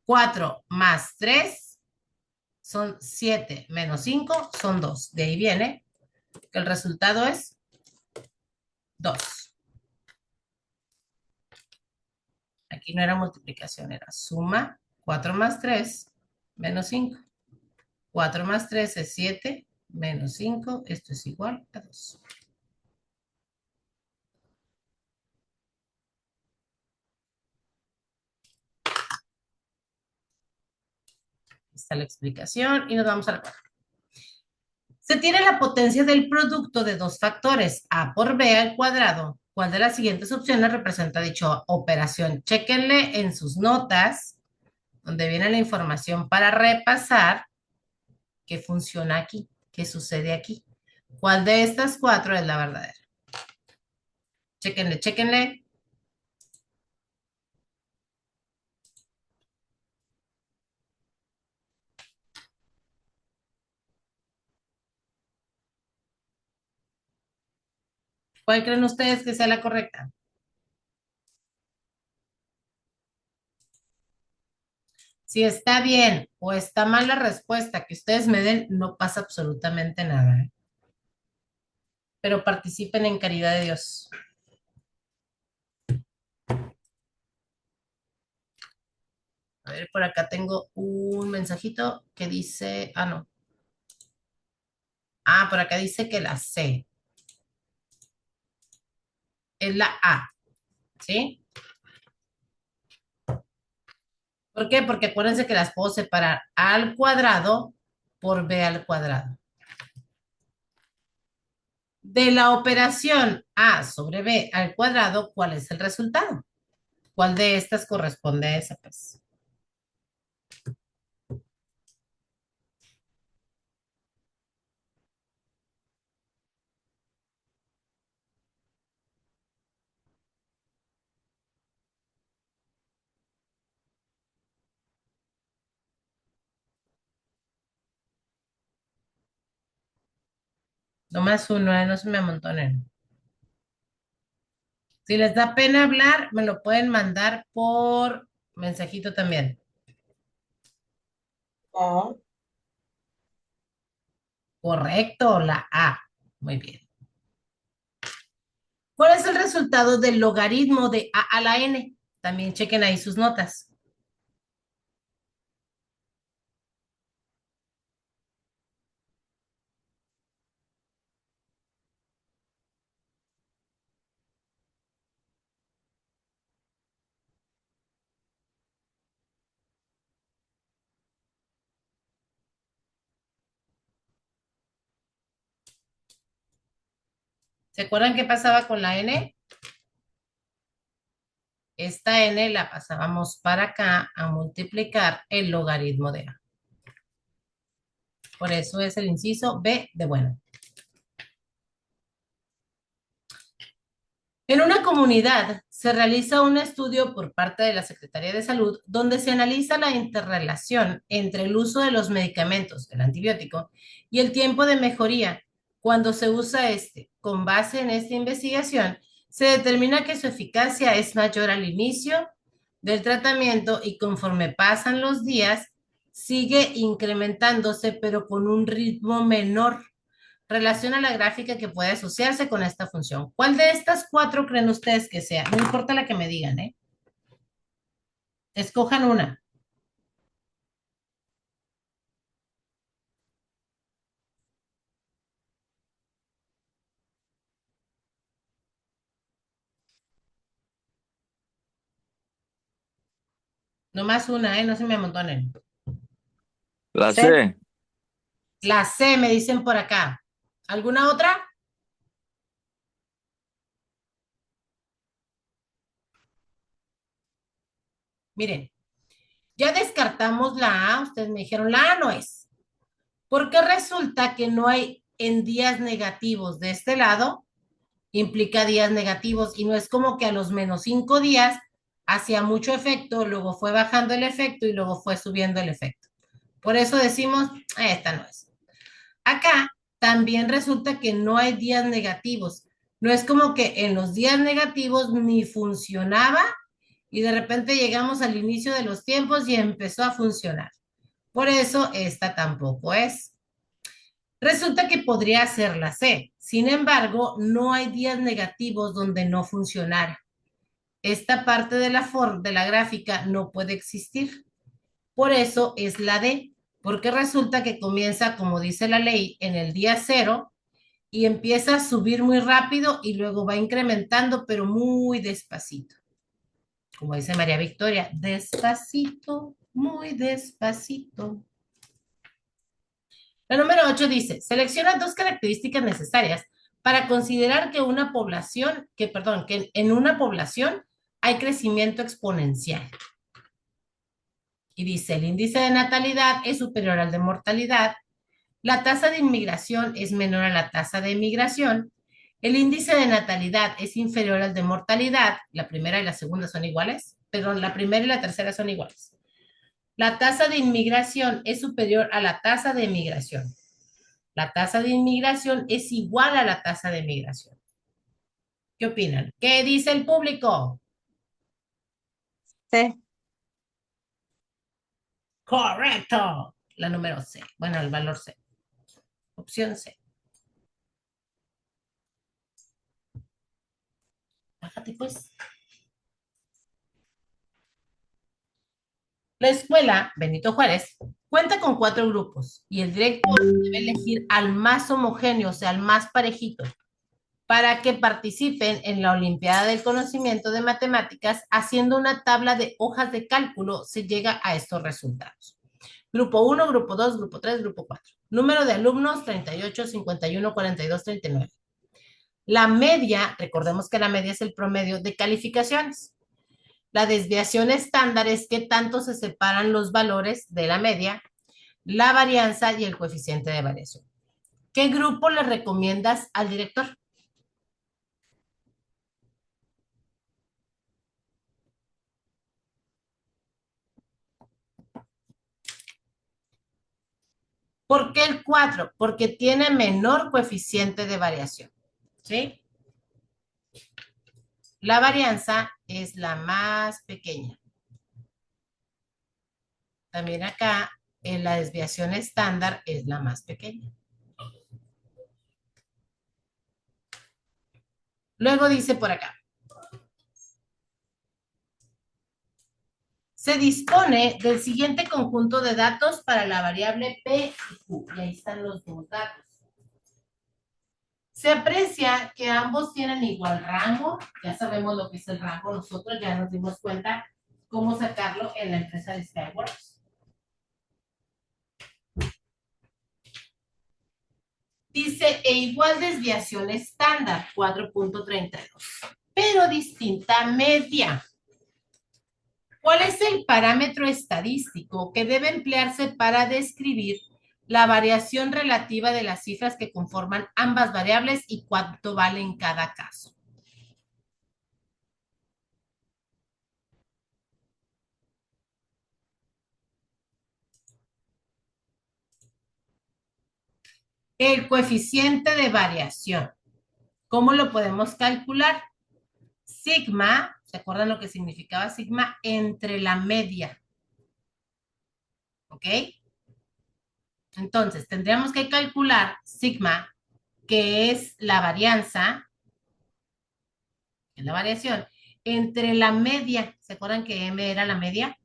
4 más 3 son 7 menos 5 son 2. De ahí viene que el resultado es 2. Aquí no era multiplicación, era suma. 4 más 3 menos 5. 4 más 3 es 7 menos 5. Esto es igual a 2. está la explicación y nos vamos a la 4. Se tiene la potencia del producto de dos factores, a por b al cuadrado. ¿Cuál de las siguientes opciones representa dicha operación? Chéquenle en sus notas, donde viene la información para repasar qué funciona aquí, qué sucede aquí. ¿Cuál de estas 4 es la verdadera? Chéquenle, chéquenle. ¿Cuál creen ustedes que sea la correcta? Si está bien o está mal la respuesta que ustedes me den, no pasa absolutamente nada, ¿eh? Pero participen en caridad de Dios. A ver, por acá tengo un mensajito que dice, no. Por acá dice que la C es la A, ¿sí? ¿Por qué? Porque acuérdense que las puedo separar A al cuadrado por B al cuadrado. De la operación A sobre B al cuadrado, ¿cuál es el resultado? ¿Cuál de estas corresponde a esa, pues? Nomás uno, no se me amontonen. Si les da pena hablar, me lo pueden mandar por mensajito también. Correcto, la A. Muy bien. ¿Cuál es el resultado del logaritmo de A a la N? También chequen ahí sus notas. ¿Se acuerdan qué pasaba con la N? Esta N la pasábamos para acá a multiplicar el logaritmo de A. Por eso es el inciso B de bueno. En una comunidad se realiza un estudio por parte de la Secretaría de Salud donde se analiza la interrelación entre el uso de los medicamentos, el antibiótico, y el tiempo de mejoría. Cuando se usa este, con base en esta investigación, se determina que su eficacia es mayor al inicio del tratamiento y conforme pasan los días, sigue incrementándose, pero con un ritmo menor. Relaciona la gráfica que puede asociarse con esta función. ¿Cuál de estas 4 creen ustedes que sea? No importa la que me digan, ¿eh? Escojan una. No más una, ¿eh? No se me amontonen. La C. C. La C, me dicen por acá. ¿Alguna otra? Miren, ya descartamos la A. Ustedes me dijeron, la A no es. Porque resulta que no hay en días negativos de este lado, implica días negativos y no es como que a los -5 días hacía mucho efecto, luego fue bajando el efecto y luego fue subiendo el efecto. Por eso decimos, esta no es. Acá también resulta que no hay días negativos. No es como que en los días negativos ni funcionaba y de repente llegamos al inicio de los tiempos y empezó a funcionar. Por eso esta tampoco es. Resulta que podría ser la C. Sin embargo, no hay días negativos donde no funcionara. Esta parte de la gráfica no puede existir. Por eso es la D, porque resulta que comienza, como dice la ley, en el día 0 y empieza a subir muy rápido y luego va incrementando, pero muy despacito. Como dice María Victoria, despacito, muy despacito. La número 8 dice, selecciona dos características necesarias para considerar que que en una población hay crecimiento exponencial. Y dice, el índice de natalidad es superior al de mortalidad, la tasa de inmigración es menor a la tasa de emigración, el índice de natalidad es inferior al de mortalidad, la primera y la segunda son iguales, perdón, la primera y la tercera son iguales. La tasa de inmigración es superior a la tasa de emigración. La tasa de inmigración es igual a la tasa de emigración. ¿Qué opinan? ¿Qué dice el público? C. Correcto. La número C. Bueno, el valor C. Opción C. Bájate pues. La escuela Benito Juárez cuenta con 4 grupos y el director debe elegir al más homogéneo, o sea, al más parejito, para que participen en la Olimpiada del Conocimiento de Matemáticas. Haciendo una tabla de hojas de cálculo se llega a estos resultados. Grupo 1, grupo 2, grupo 3, grupo 4. Número de alumnos 38, 51, 42, 39. La media, recordemos que la media es el promedio de calificaciones. La desviación estándar es qué tanto se separan los valores de la media, la varianza y el coeficiente de variación. ¿Qué grupo le recomiendas al director? ¿Por qué el 4? Porque tiene menor coeficiente de variación. ¿Sí? La varianza es la más pequeña. También acá, en la desviación estándar es la más pequeña. Luego dice por acá, se dispone del siguiente conjunto de datos para la variable P y Q. Y ahí están los dos datos. Se aprecia que ambos tienen igual rango. Ya sabemos lo que es el rango. Nosotros ya nos dimos cuenta cómo sacarlo en la empresa de Skyworks. Dice, e igual desviación estándar, 4.32, pero distinta media. ¿Cuál es el parámetro estadístico que debe emplearse para describir la variación relativa de las cifras que conforman ambas variables y cuánto vale en cada caso? El coeficiente de variación. ¿Cómo lo podemos calcular? Sigma, ¿se acuerdan lo que significaba sigma? Entre la media. ¿Ok? Entonces, tendríamos que calcular sigma, que es la varianza, que es la variación, entre la media. ¿Se acuerdan que M era la media?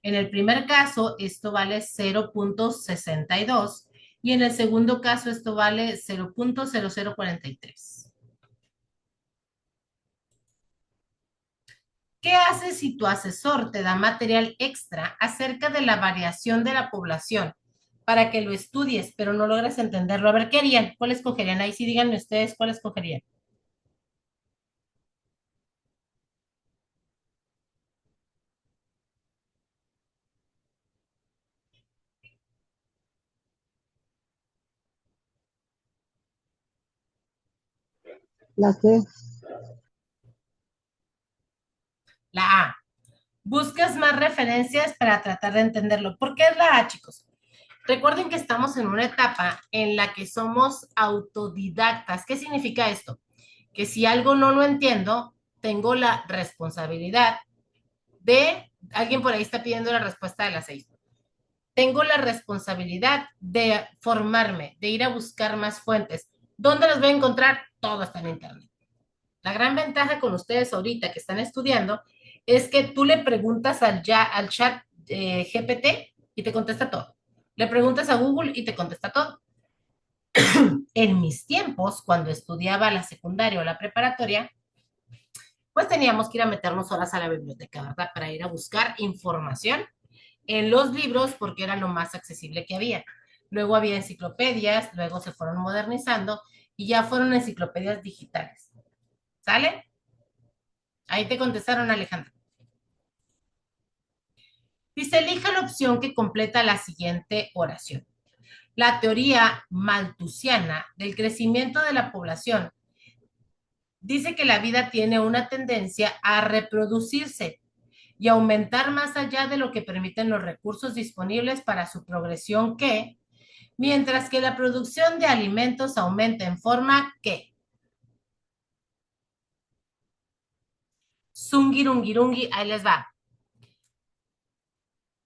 En el primer caso, esto vale 0.62 y en el segundo caso, esto vale 0.0043. ¿Qué haces si tu asesor te da material extra acerca de la variación de la población para que lo estudies, pero no logras entenderlo? A ver, ¿qué harían? ¿Cuál escogerían? Ahí sí díganme ustedes cuál escogerían. La C. La A. Buscas más referencias para tratar de entenderlo. ¿Por qué es la A, chicos? Recuerden que estamos en una etapa en la que somos autodidactas. ¿Qué significa esto? Que si algo no lo entiendo, tengo la responsabilidad de... Alguien por ahí está pidiendo la respuesta de las 6. Tengo la responsabilidad de formarme, de ir a buscar más fuentes. ¿Dónde las voy a encontrar? Todo está en Internet. La gran ventaja con ustedes ahorita que están estudiando es que tú le preguntas al chat GPT y te contesta todo. Le preguntas a Google y te contesta todo. En mis tiempos, cuando estudiaba la secundaria o la preparatoria, pues teníamos que ir a meternos horas a la biblioteca, ¿verdad? Para ir a buscar información en los libros porque era lo más accesible que había. luego había enciclopedias, luego se fueron modernizando y ya fueron enciclopedias digitales. ¿Sale? Ahí te contestaron, Alejandra. Dice, elija la opción que completa la siguiente oración. La teoría malthusiana del crecimiento de la población dice que la vida tiene una tendencia a reproducirse y aumentar más allá de lo que permiten los recursos disponibles para su progresión que, mientras que la producción de alimentos aumenta en forma que. Zungirungirungi, ahí les va.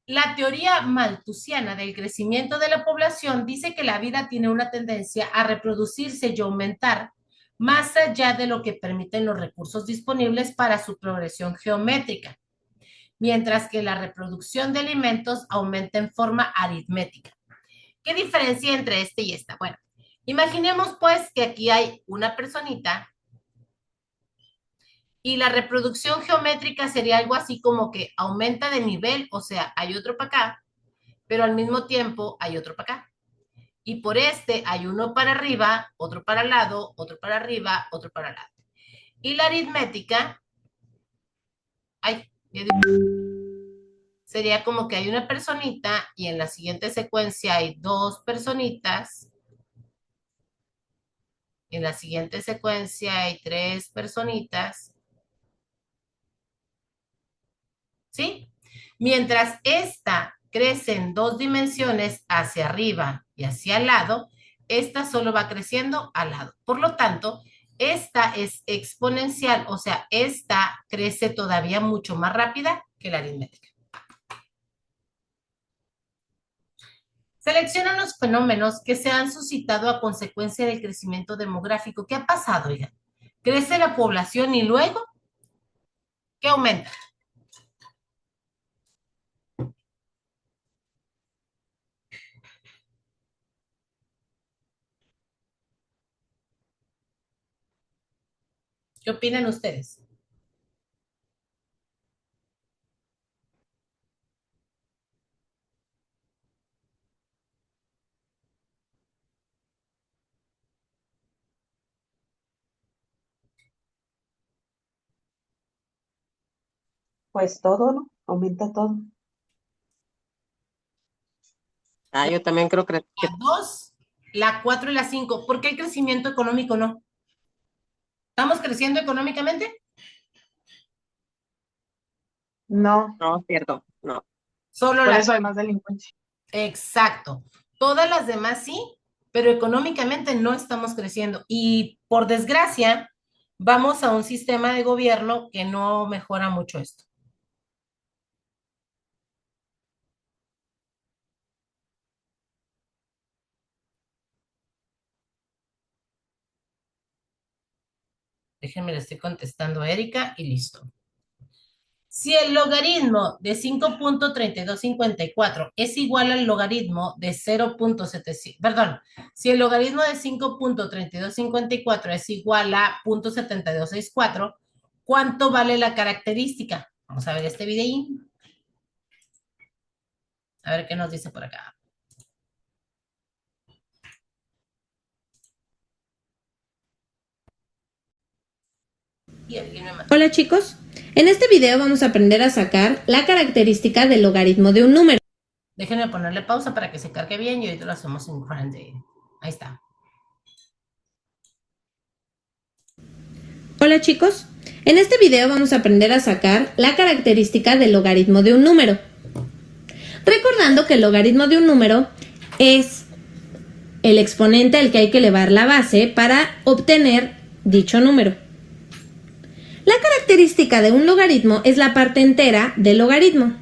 La teoría malthusiana del crecimiento de la población dice que la vida tiene una tendencia a reproducirse y aumentar más allá de lo que permiten los recursos disponibles para su progresión geométrica, mientras que la reproducción de alimentos aumenta en forma aritmética. ¿Qué diferencia entre este y esta? Bueno, imaginemos pues que aquí hay una personita y la reproducción geométrica sería algo así como que aumenta de nivel, o sea, hay otro para acá, pero al mismo tiempo hay otro para acá. Y por este hay uno para arriba, otro para el lado, otro para arriba, otro para el lado. Y la aritmética, sería como que hay una personita y en la siguiente secuencia hay dos personitas. En la siguiente secuencia hay tres personitas. ¿Sí? Mientras esta crece en 2 dimensiones hacia arriba y hacia el lado, esta solo va creciendo al lado. Por lo tanto, esta es exponencial, o sea, esta crece todavía mucho más rápida que la aritmética. Selecciona los fenómenos que se han suscitado a consecuencia del crecimiento demográfico. ¿Qué ha pasado, oigan? Crece la población y luego, ¿qué aumenta? ¿Qué opinan ustedes? Pues todo, ¿no? Aumenta todo. Yo también creo que La 2, la 4 y la 5. ¿Por qué el crecimiento económico no? ¿Estamos creciendo económicamente? No, no, es cierto, no. Solo por la. eso hay más delincuencia. Exacto. Todas las demás sí, pero económicamente no estamos creciendo. Y por desgracia, vamos a un sistema de gobierno que no mejora mucho esto. Déjenme, le estoy contestando a Erika y listo. Si el logaritmo de 5.3254 es igual al logaritmo de 0.75, perdón, si el logaritmo de 5.3254 es igual a 0.7264, ¿cuánto vale la característica? Vamos a ver este videín. A ver qué nos dice por acá. Hola chicos, en este video vamos a aprender a sacar la característica del logaritmo de un número. Déjenme ponerle pausa para que se cargue bien y ahorita lo hacemos en grande. Ahí está. Hola chicos, en este video vamos a aprender a sacar la característica del logaritmo de un número. Recordando que el logaritmo de un número es el exponente al que hay que elevar la base para obtener dicho número. La característica de un logaritmo es la parte entera del logaritmo.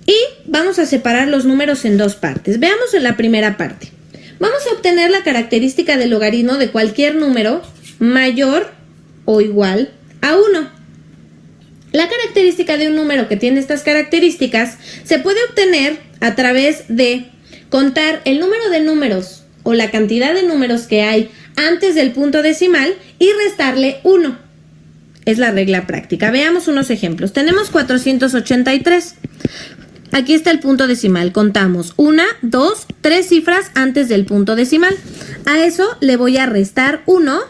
Y vamos a separar los números en dos partes. Veamos en la primera parte. Vamos a obtener la característica del logaritmo de cualquier número mayor o igual a 1. La característica de un número que tiene estas características se puede obtener a través de contar el número de números o la cantidad de números que hay antes del punto decimal y restarle 1. Es la regla práctica. Veamos unos ejemplos. Tenemos 483. Aquí está el punto decimal. Contamos 1, 2, 3 cifras antes del punto decimal. A eso le voy a restar 1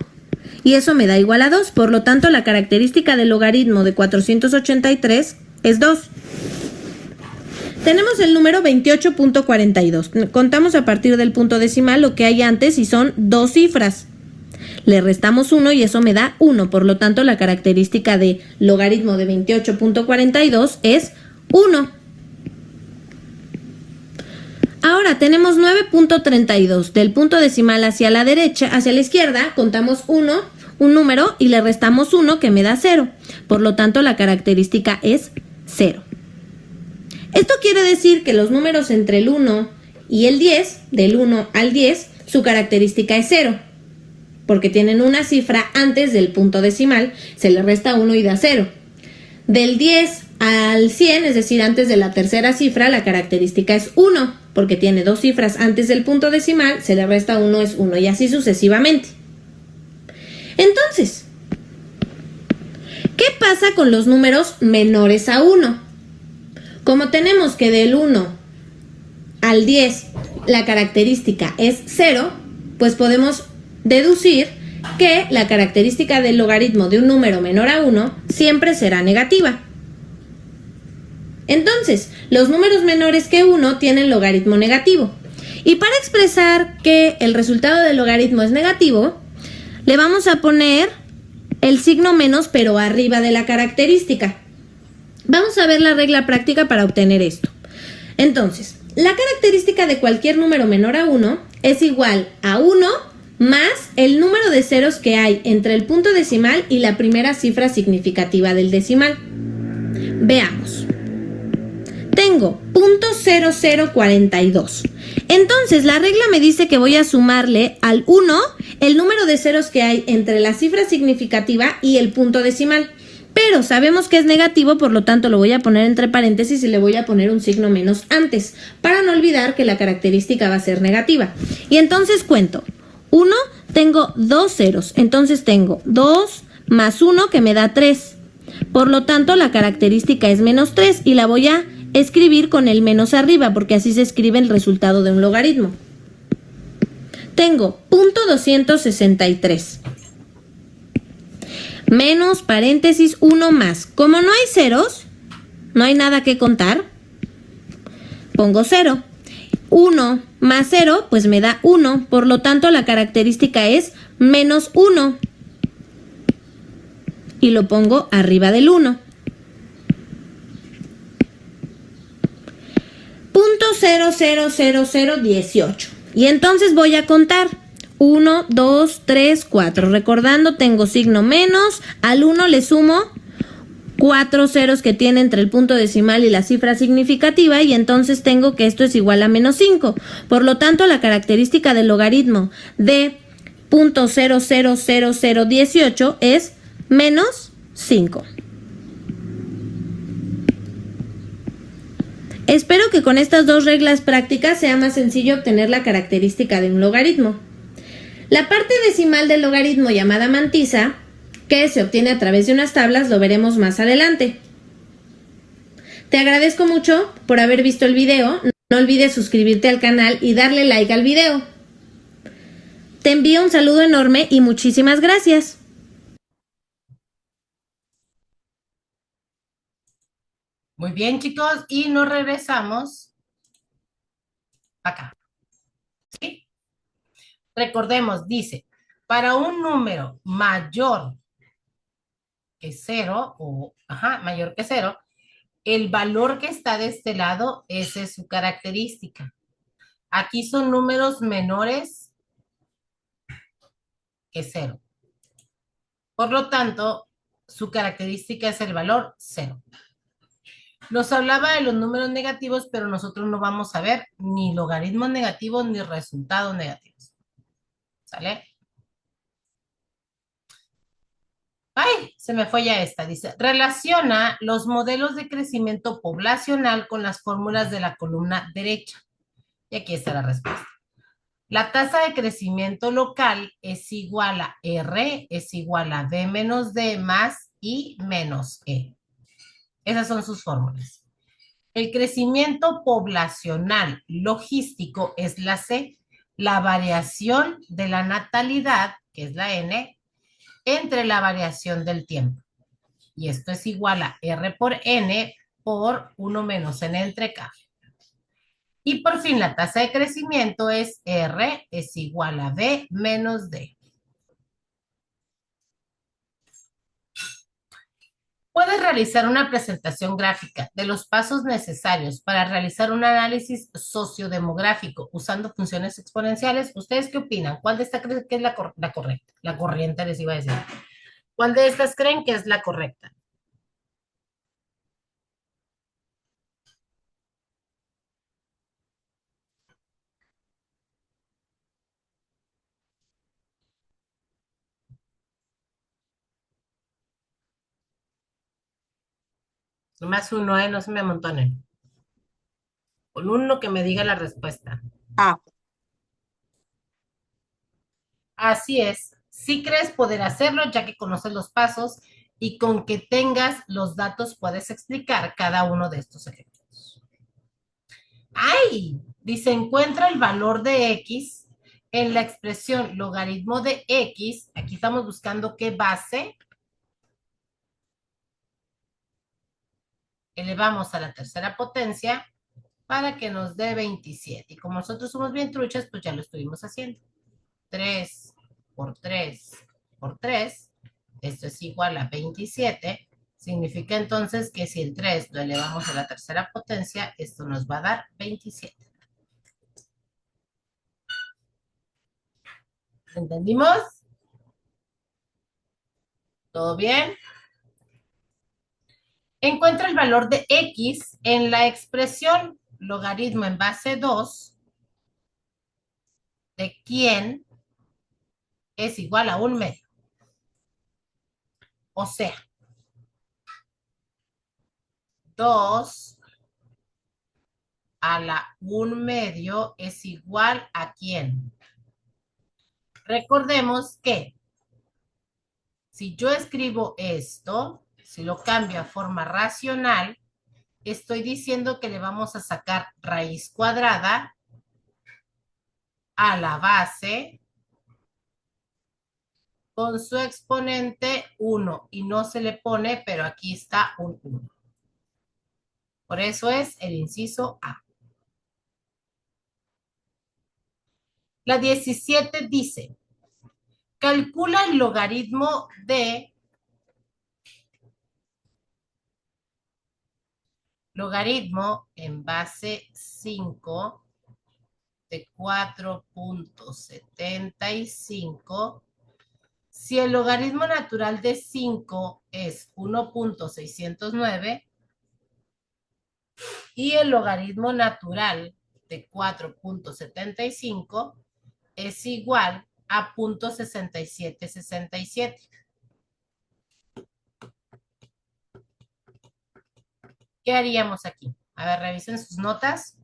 y eso me da igual a 2. Por lo tanto, la característica del logaritmo de 483 es 2. Tenemos el número 28.42. Contamos a partir del punto decimal lo que hay antes y son 2 cifras. Le restamos 1 y eso me da 1. Por lo tanto, la característica de logaritmo de 28.42 es 1. Ahora tenemos 9.32. Del punto decimal hacia la derecha, hacia la izquierda, contamos 1, un número, y le restamos 1 que me da 0. Por lo tanto, la característica es 0. Esto quiere decir que los números entre el 1 y el 10, del 1 al 10, su característica es 0. Porque tienen una cifra antes del punto decimal, se le resta 1 y da 0. Del 10 al 100, es decir, antes de la tercera cifra, la característica es 1. Porque tiene 2 cifras antes del punto decimal, se le resta 1, es 1, y así sucesivamente. Entonces, ¿qué pasa con los números menores a 1? Como tenemos que del 1 al 10 la característica es 0, pues podemos deducir que la característica del logaritmo de un número menor a 1 siempre será negativa. Entonces, los números menores que 1 tienen logaritmo negativo. Y para expresar que el resultado del logaritmo es negativo, le vamos a poner el signo menos, pero arriba de la característica. Vamos a ver la regla práctica para obtener esto. Entonces, la característica de cualquier número menor a 1 es igual a 1 más el número de ceros que hay entre el punto decimal y la primera cifra significativa del decimal. Veamos. Tengo .0042. Entonces, la regla me dice que voy a sumarle al 1 el número de ceros que hay entre la cifra significativa y el punto decimal. Pero sabemos que es negativo, por lo tanto lo voy a poner entre paréntesis y le voy a poner un signo menos antes, para no olvidar que la característica va a ser negativa. Y entonces cuento. 1, tengo 2 ceros. Entonces tengo 2 más 1 que me da 3. Por lo tanto, la característica es menos 3 y la voy a escribir con el menos arriba, porque así se escribe el resultado de un logaritmo. Tengo .263 menos paréntesis 1 más. Como no hay ceros, no hay nada que contar, pongo 0. 1 más 0, pues me da 1. Por lo tanto, la característica es menos 1. Y lo pongo arriba del 1. .000018. Y entonces voy a contar 1, 2, 3, 4. Recordando, tengo signo menos, al 1 le sumo 4 ceros que tiene entre el punto decimal y la cifra significativa, y entonces tengo que esto es igual a menos 5. Por lo tanto, la característica del logaritmo de .000018 es menos 5. Espero que con estas dos reglas prácticas sea más sencillo obtener la característica de un logaritmo. La parte decimal del logaritmo, llamada mantisa, que se obtiene a través de unas tablas, lo veremos más adelante. Te agradezco mucho por haber visto el video. No olvides suscribirte al canal y darle like al video. Te envío un saludo enorme y muchísimas gracias. Muy bien, chicos, y nos regresamos acá. ¿Sí? Recordemos, dice, para un número mayor que 0, mayor que 0, el valor que está de este lado, esa es su característica. Aquí son números menores que 0. Por lo tanto, su característica es el valor 0. Nos hablaba de los números negativos, pero nosotros no vamos a ver ni logaritmos negativos ni resultados negativos. ¿Sale? Ay, se me fue ya esta. Dice, relaciona los modelos de crecimiento poblacional con las fórmulas de la columna derecha. Y aquí está la respuesta. La tasa de crecimiento local es igual a R, es igual a B menos D más I menos E. Esas son sus fórmulas. El crecimiento poblacional logístico es la C. La variación de la natalidad, que es la N, entre la variación del tiempo. Y esto es igual a R por N por 1 menos N entre K. Y por fin la tasa de crecimiento es R es igual a B menos D. Puedes realizar una presentación gráfica de los pasos necesarios para realizar un análisis sociodemográfico usando funciones exponenciales. ¿Ustedes qué opinan? ¿Cuál de estas creen que es la correcta? La corriente les iba a decir. ¿Cuál de estas creen que es la correcta? Más uno, no se me amontonen. Con uno que me diga la respuesta. Ah, Así es. Si crees poder hacerlo, ya que conoces los pasos y con que tengas los datos puedes explicar cada uno de estos ejemplos. ¡Ay! Dice, encuentra el valor de X en la expresión logaritmo de X. Aquí estamos buscando qué base elevamos a la tercera potencia para que nos dé 27. Y como nosotros somos bien truchas, pues ya lo estuvimos haciendo. 3 por 3 por 3, esto es igual a 27. Significa entonces que si el 3 lo elevamos a la tercera potencia, esto nos va a dar 27. ¿Entendimos? ¿Todo bien? Encuentra el valor de X en la expresión logaritmo en base 2 de quién es igual a 1/2. O sea, 2 a la 1/2 es igual a quién. Recordemos que si yo escribo esto, si lo cambio a forma racional, estoy diciendo que le vamos a sacar raíz cuadrada a la base con su exponente 1 y no se le pone, pero aquí está un 1. Por eso es el inciso A. La 17 dice, calcula el logaritmo de logaritmo en base 5 de 4.75 si el logaritmo natural de 5 es 1.609 y el logaritmo natural de 4.75 es igual a 0.6767. ¿Qué haríamos aquí? A ver, revisen sus notas.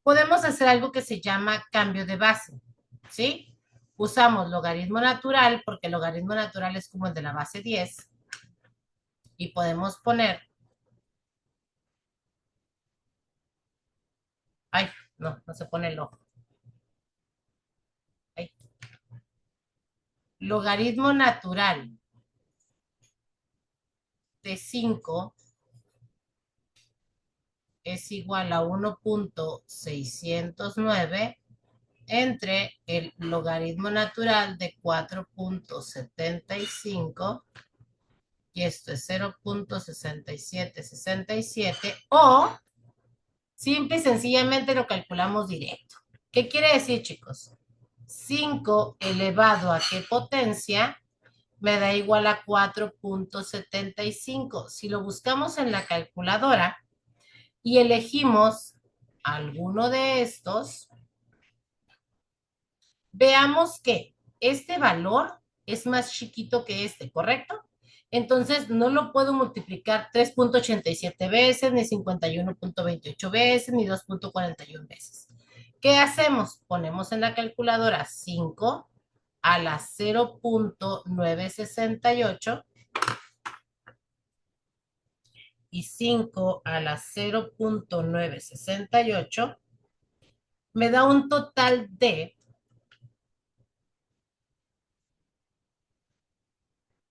Podemos hacer algo que se llama cambio de base, ¿sí? Usamos logaritmo natural porque el logaritmo natural es como el de la base 10 y podemos poner, ay, no se pone el ojo. Ay. Logaritmo natural de 5 es igual a 1.609 entre el logaritmo natural de 4.75 y esto es 0.6767 o simple y sencillamente lo calculamos directo. ¿Qué quiere decir, chicos? 5 elevado a qué potencia me da igual a 4.75. Si lo buscamos en la calculadora y elegimos alguno de estos, veamos que este valor es más chiquito que este, ¿correcto? Entonces no lo puedo multiplicar 3.87 veces, ni 51.28 veces, ni 2.41 veces. ¿Qué hacemos? Ponemos en la calculadora 5 a la 0.968 y 5 a la 0.968 me da un total de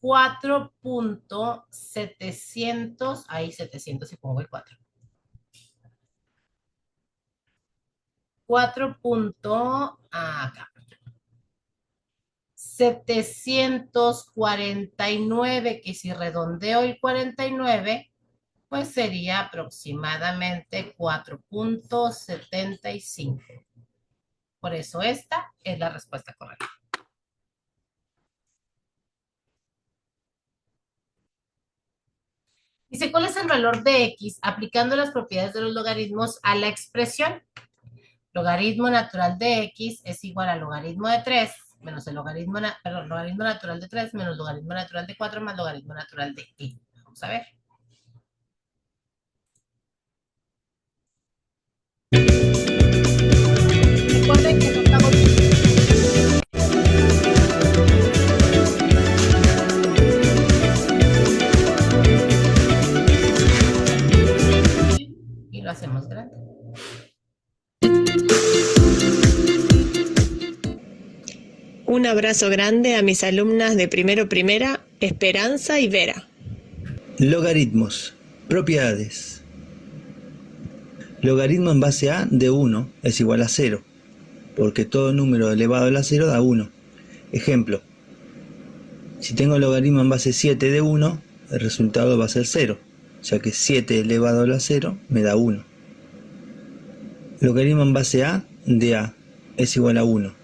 4.700, ahí 700 y pongo el 4. 749, que si redondeo el 49, pues sería aproximadamente 4.75. Por eso esta es la respuesta correcta. Dice, ¿cuál es el valor de x aplicando las propiedades de los logaritmos a la expresión? Logaritmo natural de x es igual a logaritmo de 3 menos el logaritmo, logaritmo natural de 3 menos logaritmo natural de 4 más logaritmo natural de y. Vamos a ver. Recuerden que no estamos... Y lo hacemos grande. Un abrazo grande a mis alumnas de primero primera, Esperanza y Vera. Logaritmos. Propiedades. Logaritmo en base a de 1 es igual a 0, porque todo número elevado a la 0 da 1. Ejemplo, si tengo logaritmo en base 7 de 1, el resultado va a ser 0, ya que 7 elevado a la 0 me da 1. Logaritmo en base a de a es igual a 1,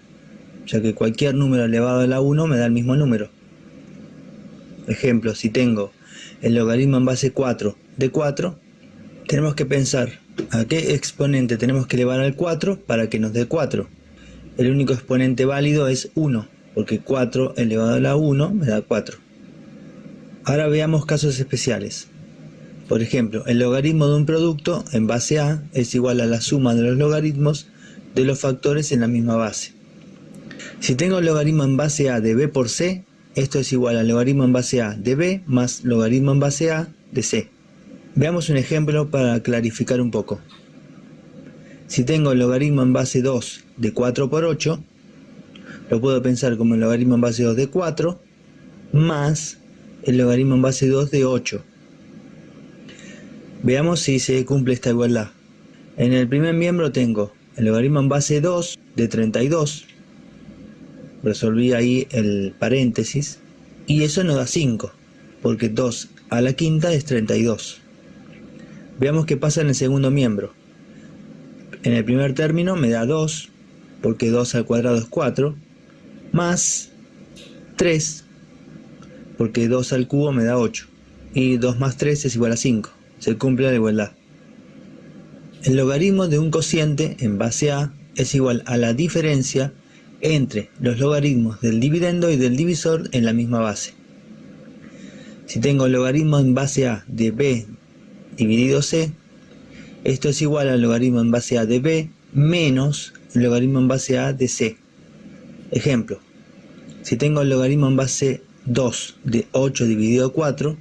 ya que cualquier número elevado a la 1 me da el mismo número. Ejemplo, si tengo el logaritmo en base 4 de 4, tenemos que pensar a qué exponente tenemos que elevar al 4 para que nos dé 4. El único exponente válido es 1, porque 4 elevado a la 1 me da 4. Ahora veamos casos especiales. Por ejemplo, el logaritmo de un producto en base a es igual a la suma de los logaritmos de los factores en la misma base. Si tengo el logaritmo en base a de b por c, esto es igual al logaritmo en base a de b más logaritmo en base a de c. Veamos un ejemplo para clarificar un poco. Si tengo el logaritmo en base 2 de 4 por 8, lo puedo pensar como el logaritmo en base 2 de 4 más el logaritmo en base 2 de 8. Veamos si se cumple esta igualdad. En el primer miembro tengo el logaritmo en base 2 de 32. Resolví ahí el paréntesis. Y eso nos da 5, porque 2 a la quinta es 32. Veamos qué pasa en el segundo miembro. En el primer término me da 2, porque 2 al cuadrado es 4, más 3, porque 2 al cubo me da 8. Y 2 más 3 es igual a 5. Se cumple la igualdad. El logaritmo de un cociente en base a es igual a la diferencia entre los logaritmos del dividendo y del divisor en la misma base. Si tengo el logaritmo en base a de b dividido c, esto es igual al logaritmo en base a de b menos el logaritmo en base a de c. Ejemplo, si tengo el logaritmo en base 2 de 8 dividido 4,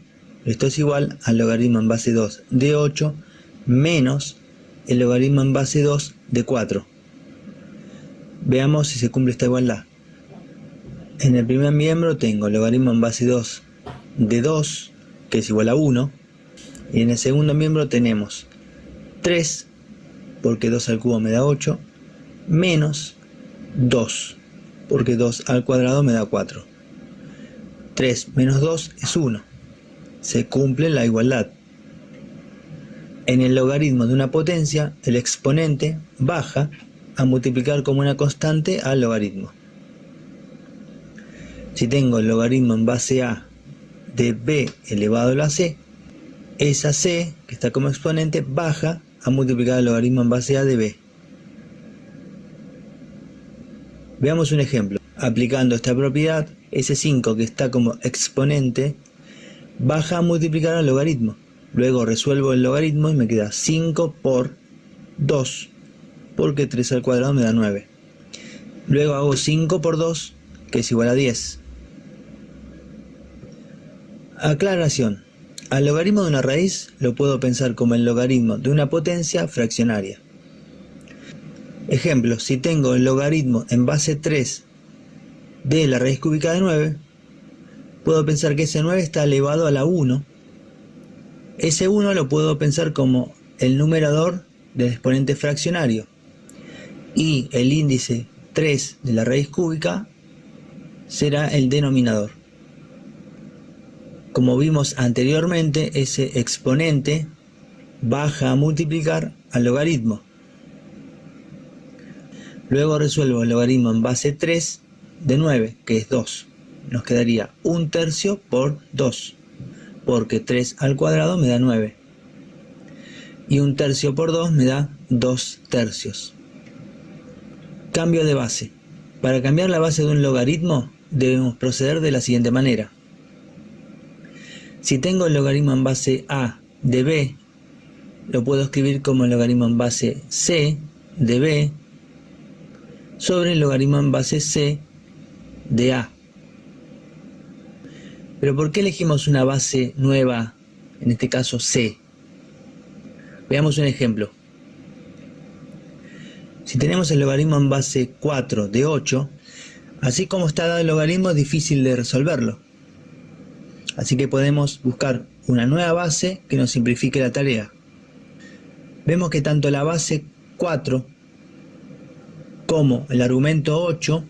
esto es igual al logaritmo en base 2 de 8 menos el logaritmo en base 2 de 4. Veamos si se cumple esta igualdad. En el primer miembro tengo el logaritmo en base 2 de 2, que es igual a 1. Y en el segundo miembro tenemos 3, porque 2 al cubo me da 8, menos 2, porque 2 al cuadrado me da 4. 3 menos 2 es 1. Se cumple la igualdad. En el logaritmo de una potencia, el exponente baja a multiplicar como una constante al logaritmo. Si tengo el logaritmo en base a de b elevado a la c, esa c, que está como exponente, baja a multiplicar el logaritmo en base a de b. Veamos un ejemplo. Aplicando esta propiedad, ese 5 que está como exponente baja a multiplicar al logaritmo. Luego resuelvo el logaritmo y me queda 5 por 2, porque 3 al cuadrado me da 9. Luego hago 5 por 2, que es igual a 10. Aclaración. Al logaritmo de una raíz lo puedo pensar como el logaritmo de una potencia fraccionaria. Ejemplo, si tengo el logaritmo en base 3 de la raíz cúbica de 9, puedo pensar que ese 9 está elevado a la 1. Ese 1 lo puedo pensar como el numerador del exponente fraccionario. Y el índice 3 de la raíz cúbica será el denominador. Como vimos anteriormente, ese exponente baja a multiplicar al logaritmo. Luego resuelvo el logaritmo en base 3 de 9, que es 2. Nos quedaría 1/3 por 2, porque 3 al cuadrado me da 9. Y 1/3 por 2 me da 2/3. Cambio de base. Para cambiar la base de un logaritmo debemos proceder de la siguiente manera. Si tengo el logaritmo en base A de B, lo puedo escribir como el logaritmo en base C de B sobre el logaritmo en base C de A. Pero ¿por qué elegimos una base nueva, en este caso C? Veamos un ejemplo. Si tenemos el logaritmo en base 4 de 8, así como está dado el logaritmo es difícil de resolverlo. Así que podemos buscar una nueva base que nos simplifique la tarea. Vemos que tanto la base 4 como el argumento 8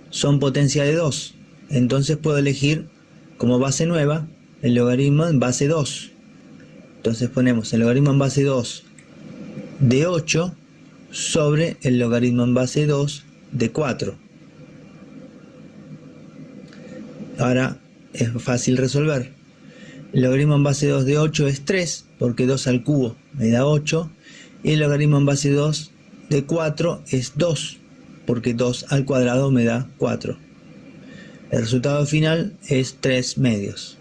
son potencia de 2. Entonces puedo elegir como base nueva el logaritmo en base 2. Entonces ponemos el logaritmo en base 2 de 8 sobre el logaritmo en base 2 de 4. Ahora es fácil resolver. El logaritmo en base 2 de 8 es 3, porque 2 al cubo me da 8. Y el logaritmo en base 2 de 4 es 2, porque 2 al cuadrado me da 4. El resultado final es 3/2.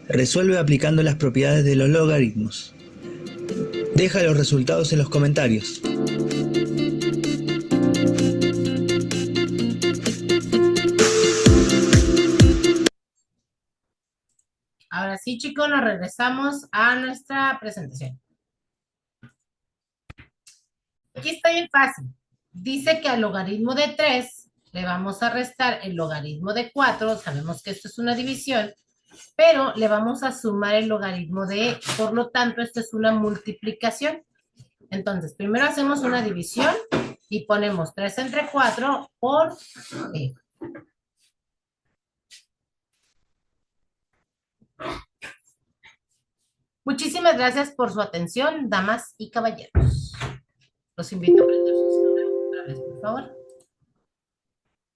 Resuelve aplicando las propiedades de los logaritmos. Deja los resultados en los comentarios. Ahora sí, chicos, nos regresamos a nuestra presentación. Aquí está bien fácil. Dice que al logaritmo de 3 le vamos a restar el logaritmo de 4. Sabemos que esto es una división, pero le vamos a sumar el logaritmo de, por lo tanto, esto es una multiplicación. Entonces, primero hacemos una división y ponemos 3 entre 4 por e. Muchísimas gracias por su atención, damas y caballeros. Los invito a prender su celular otra vez, por favor.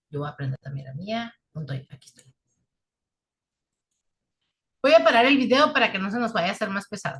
Yo voy a prender también la mía. ¿Dónde estoy? Aquí estoy. Voy a parar el video para que no se nos vaya a hacer más pesado.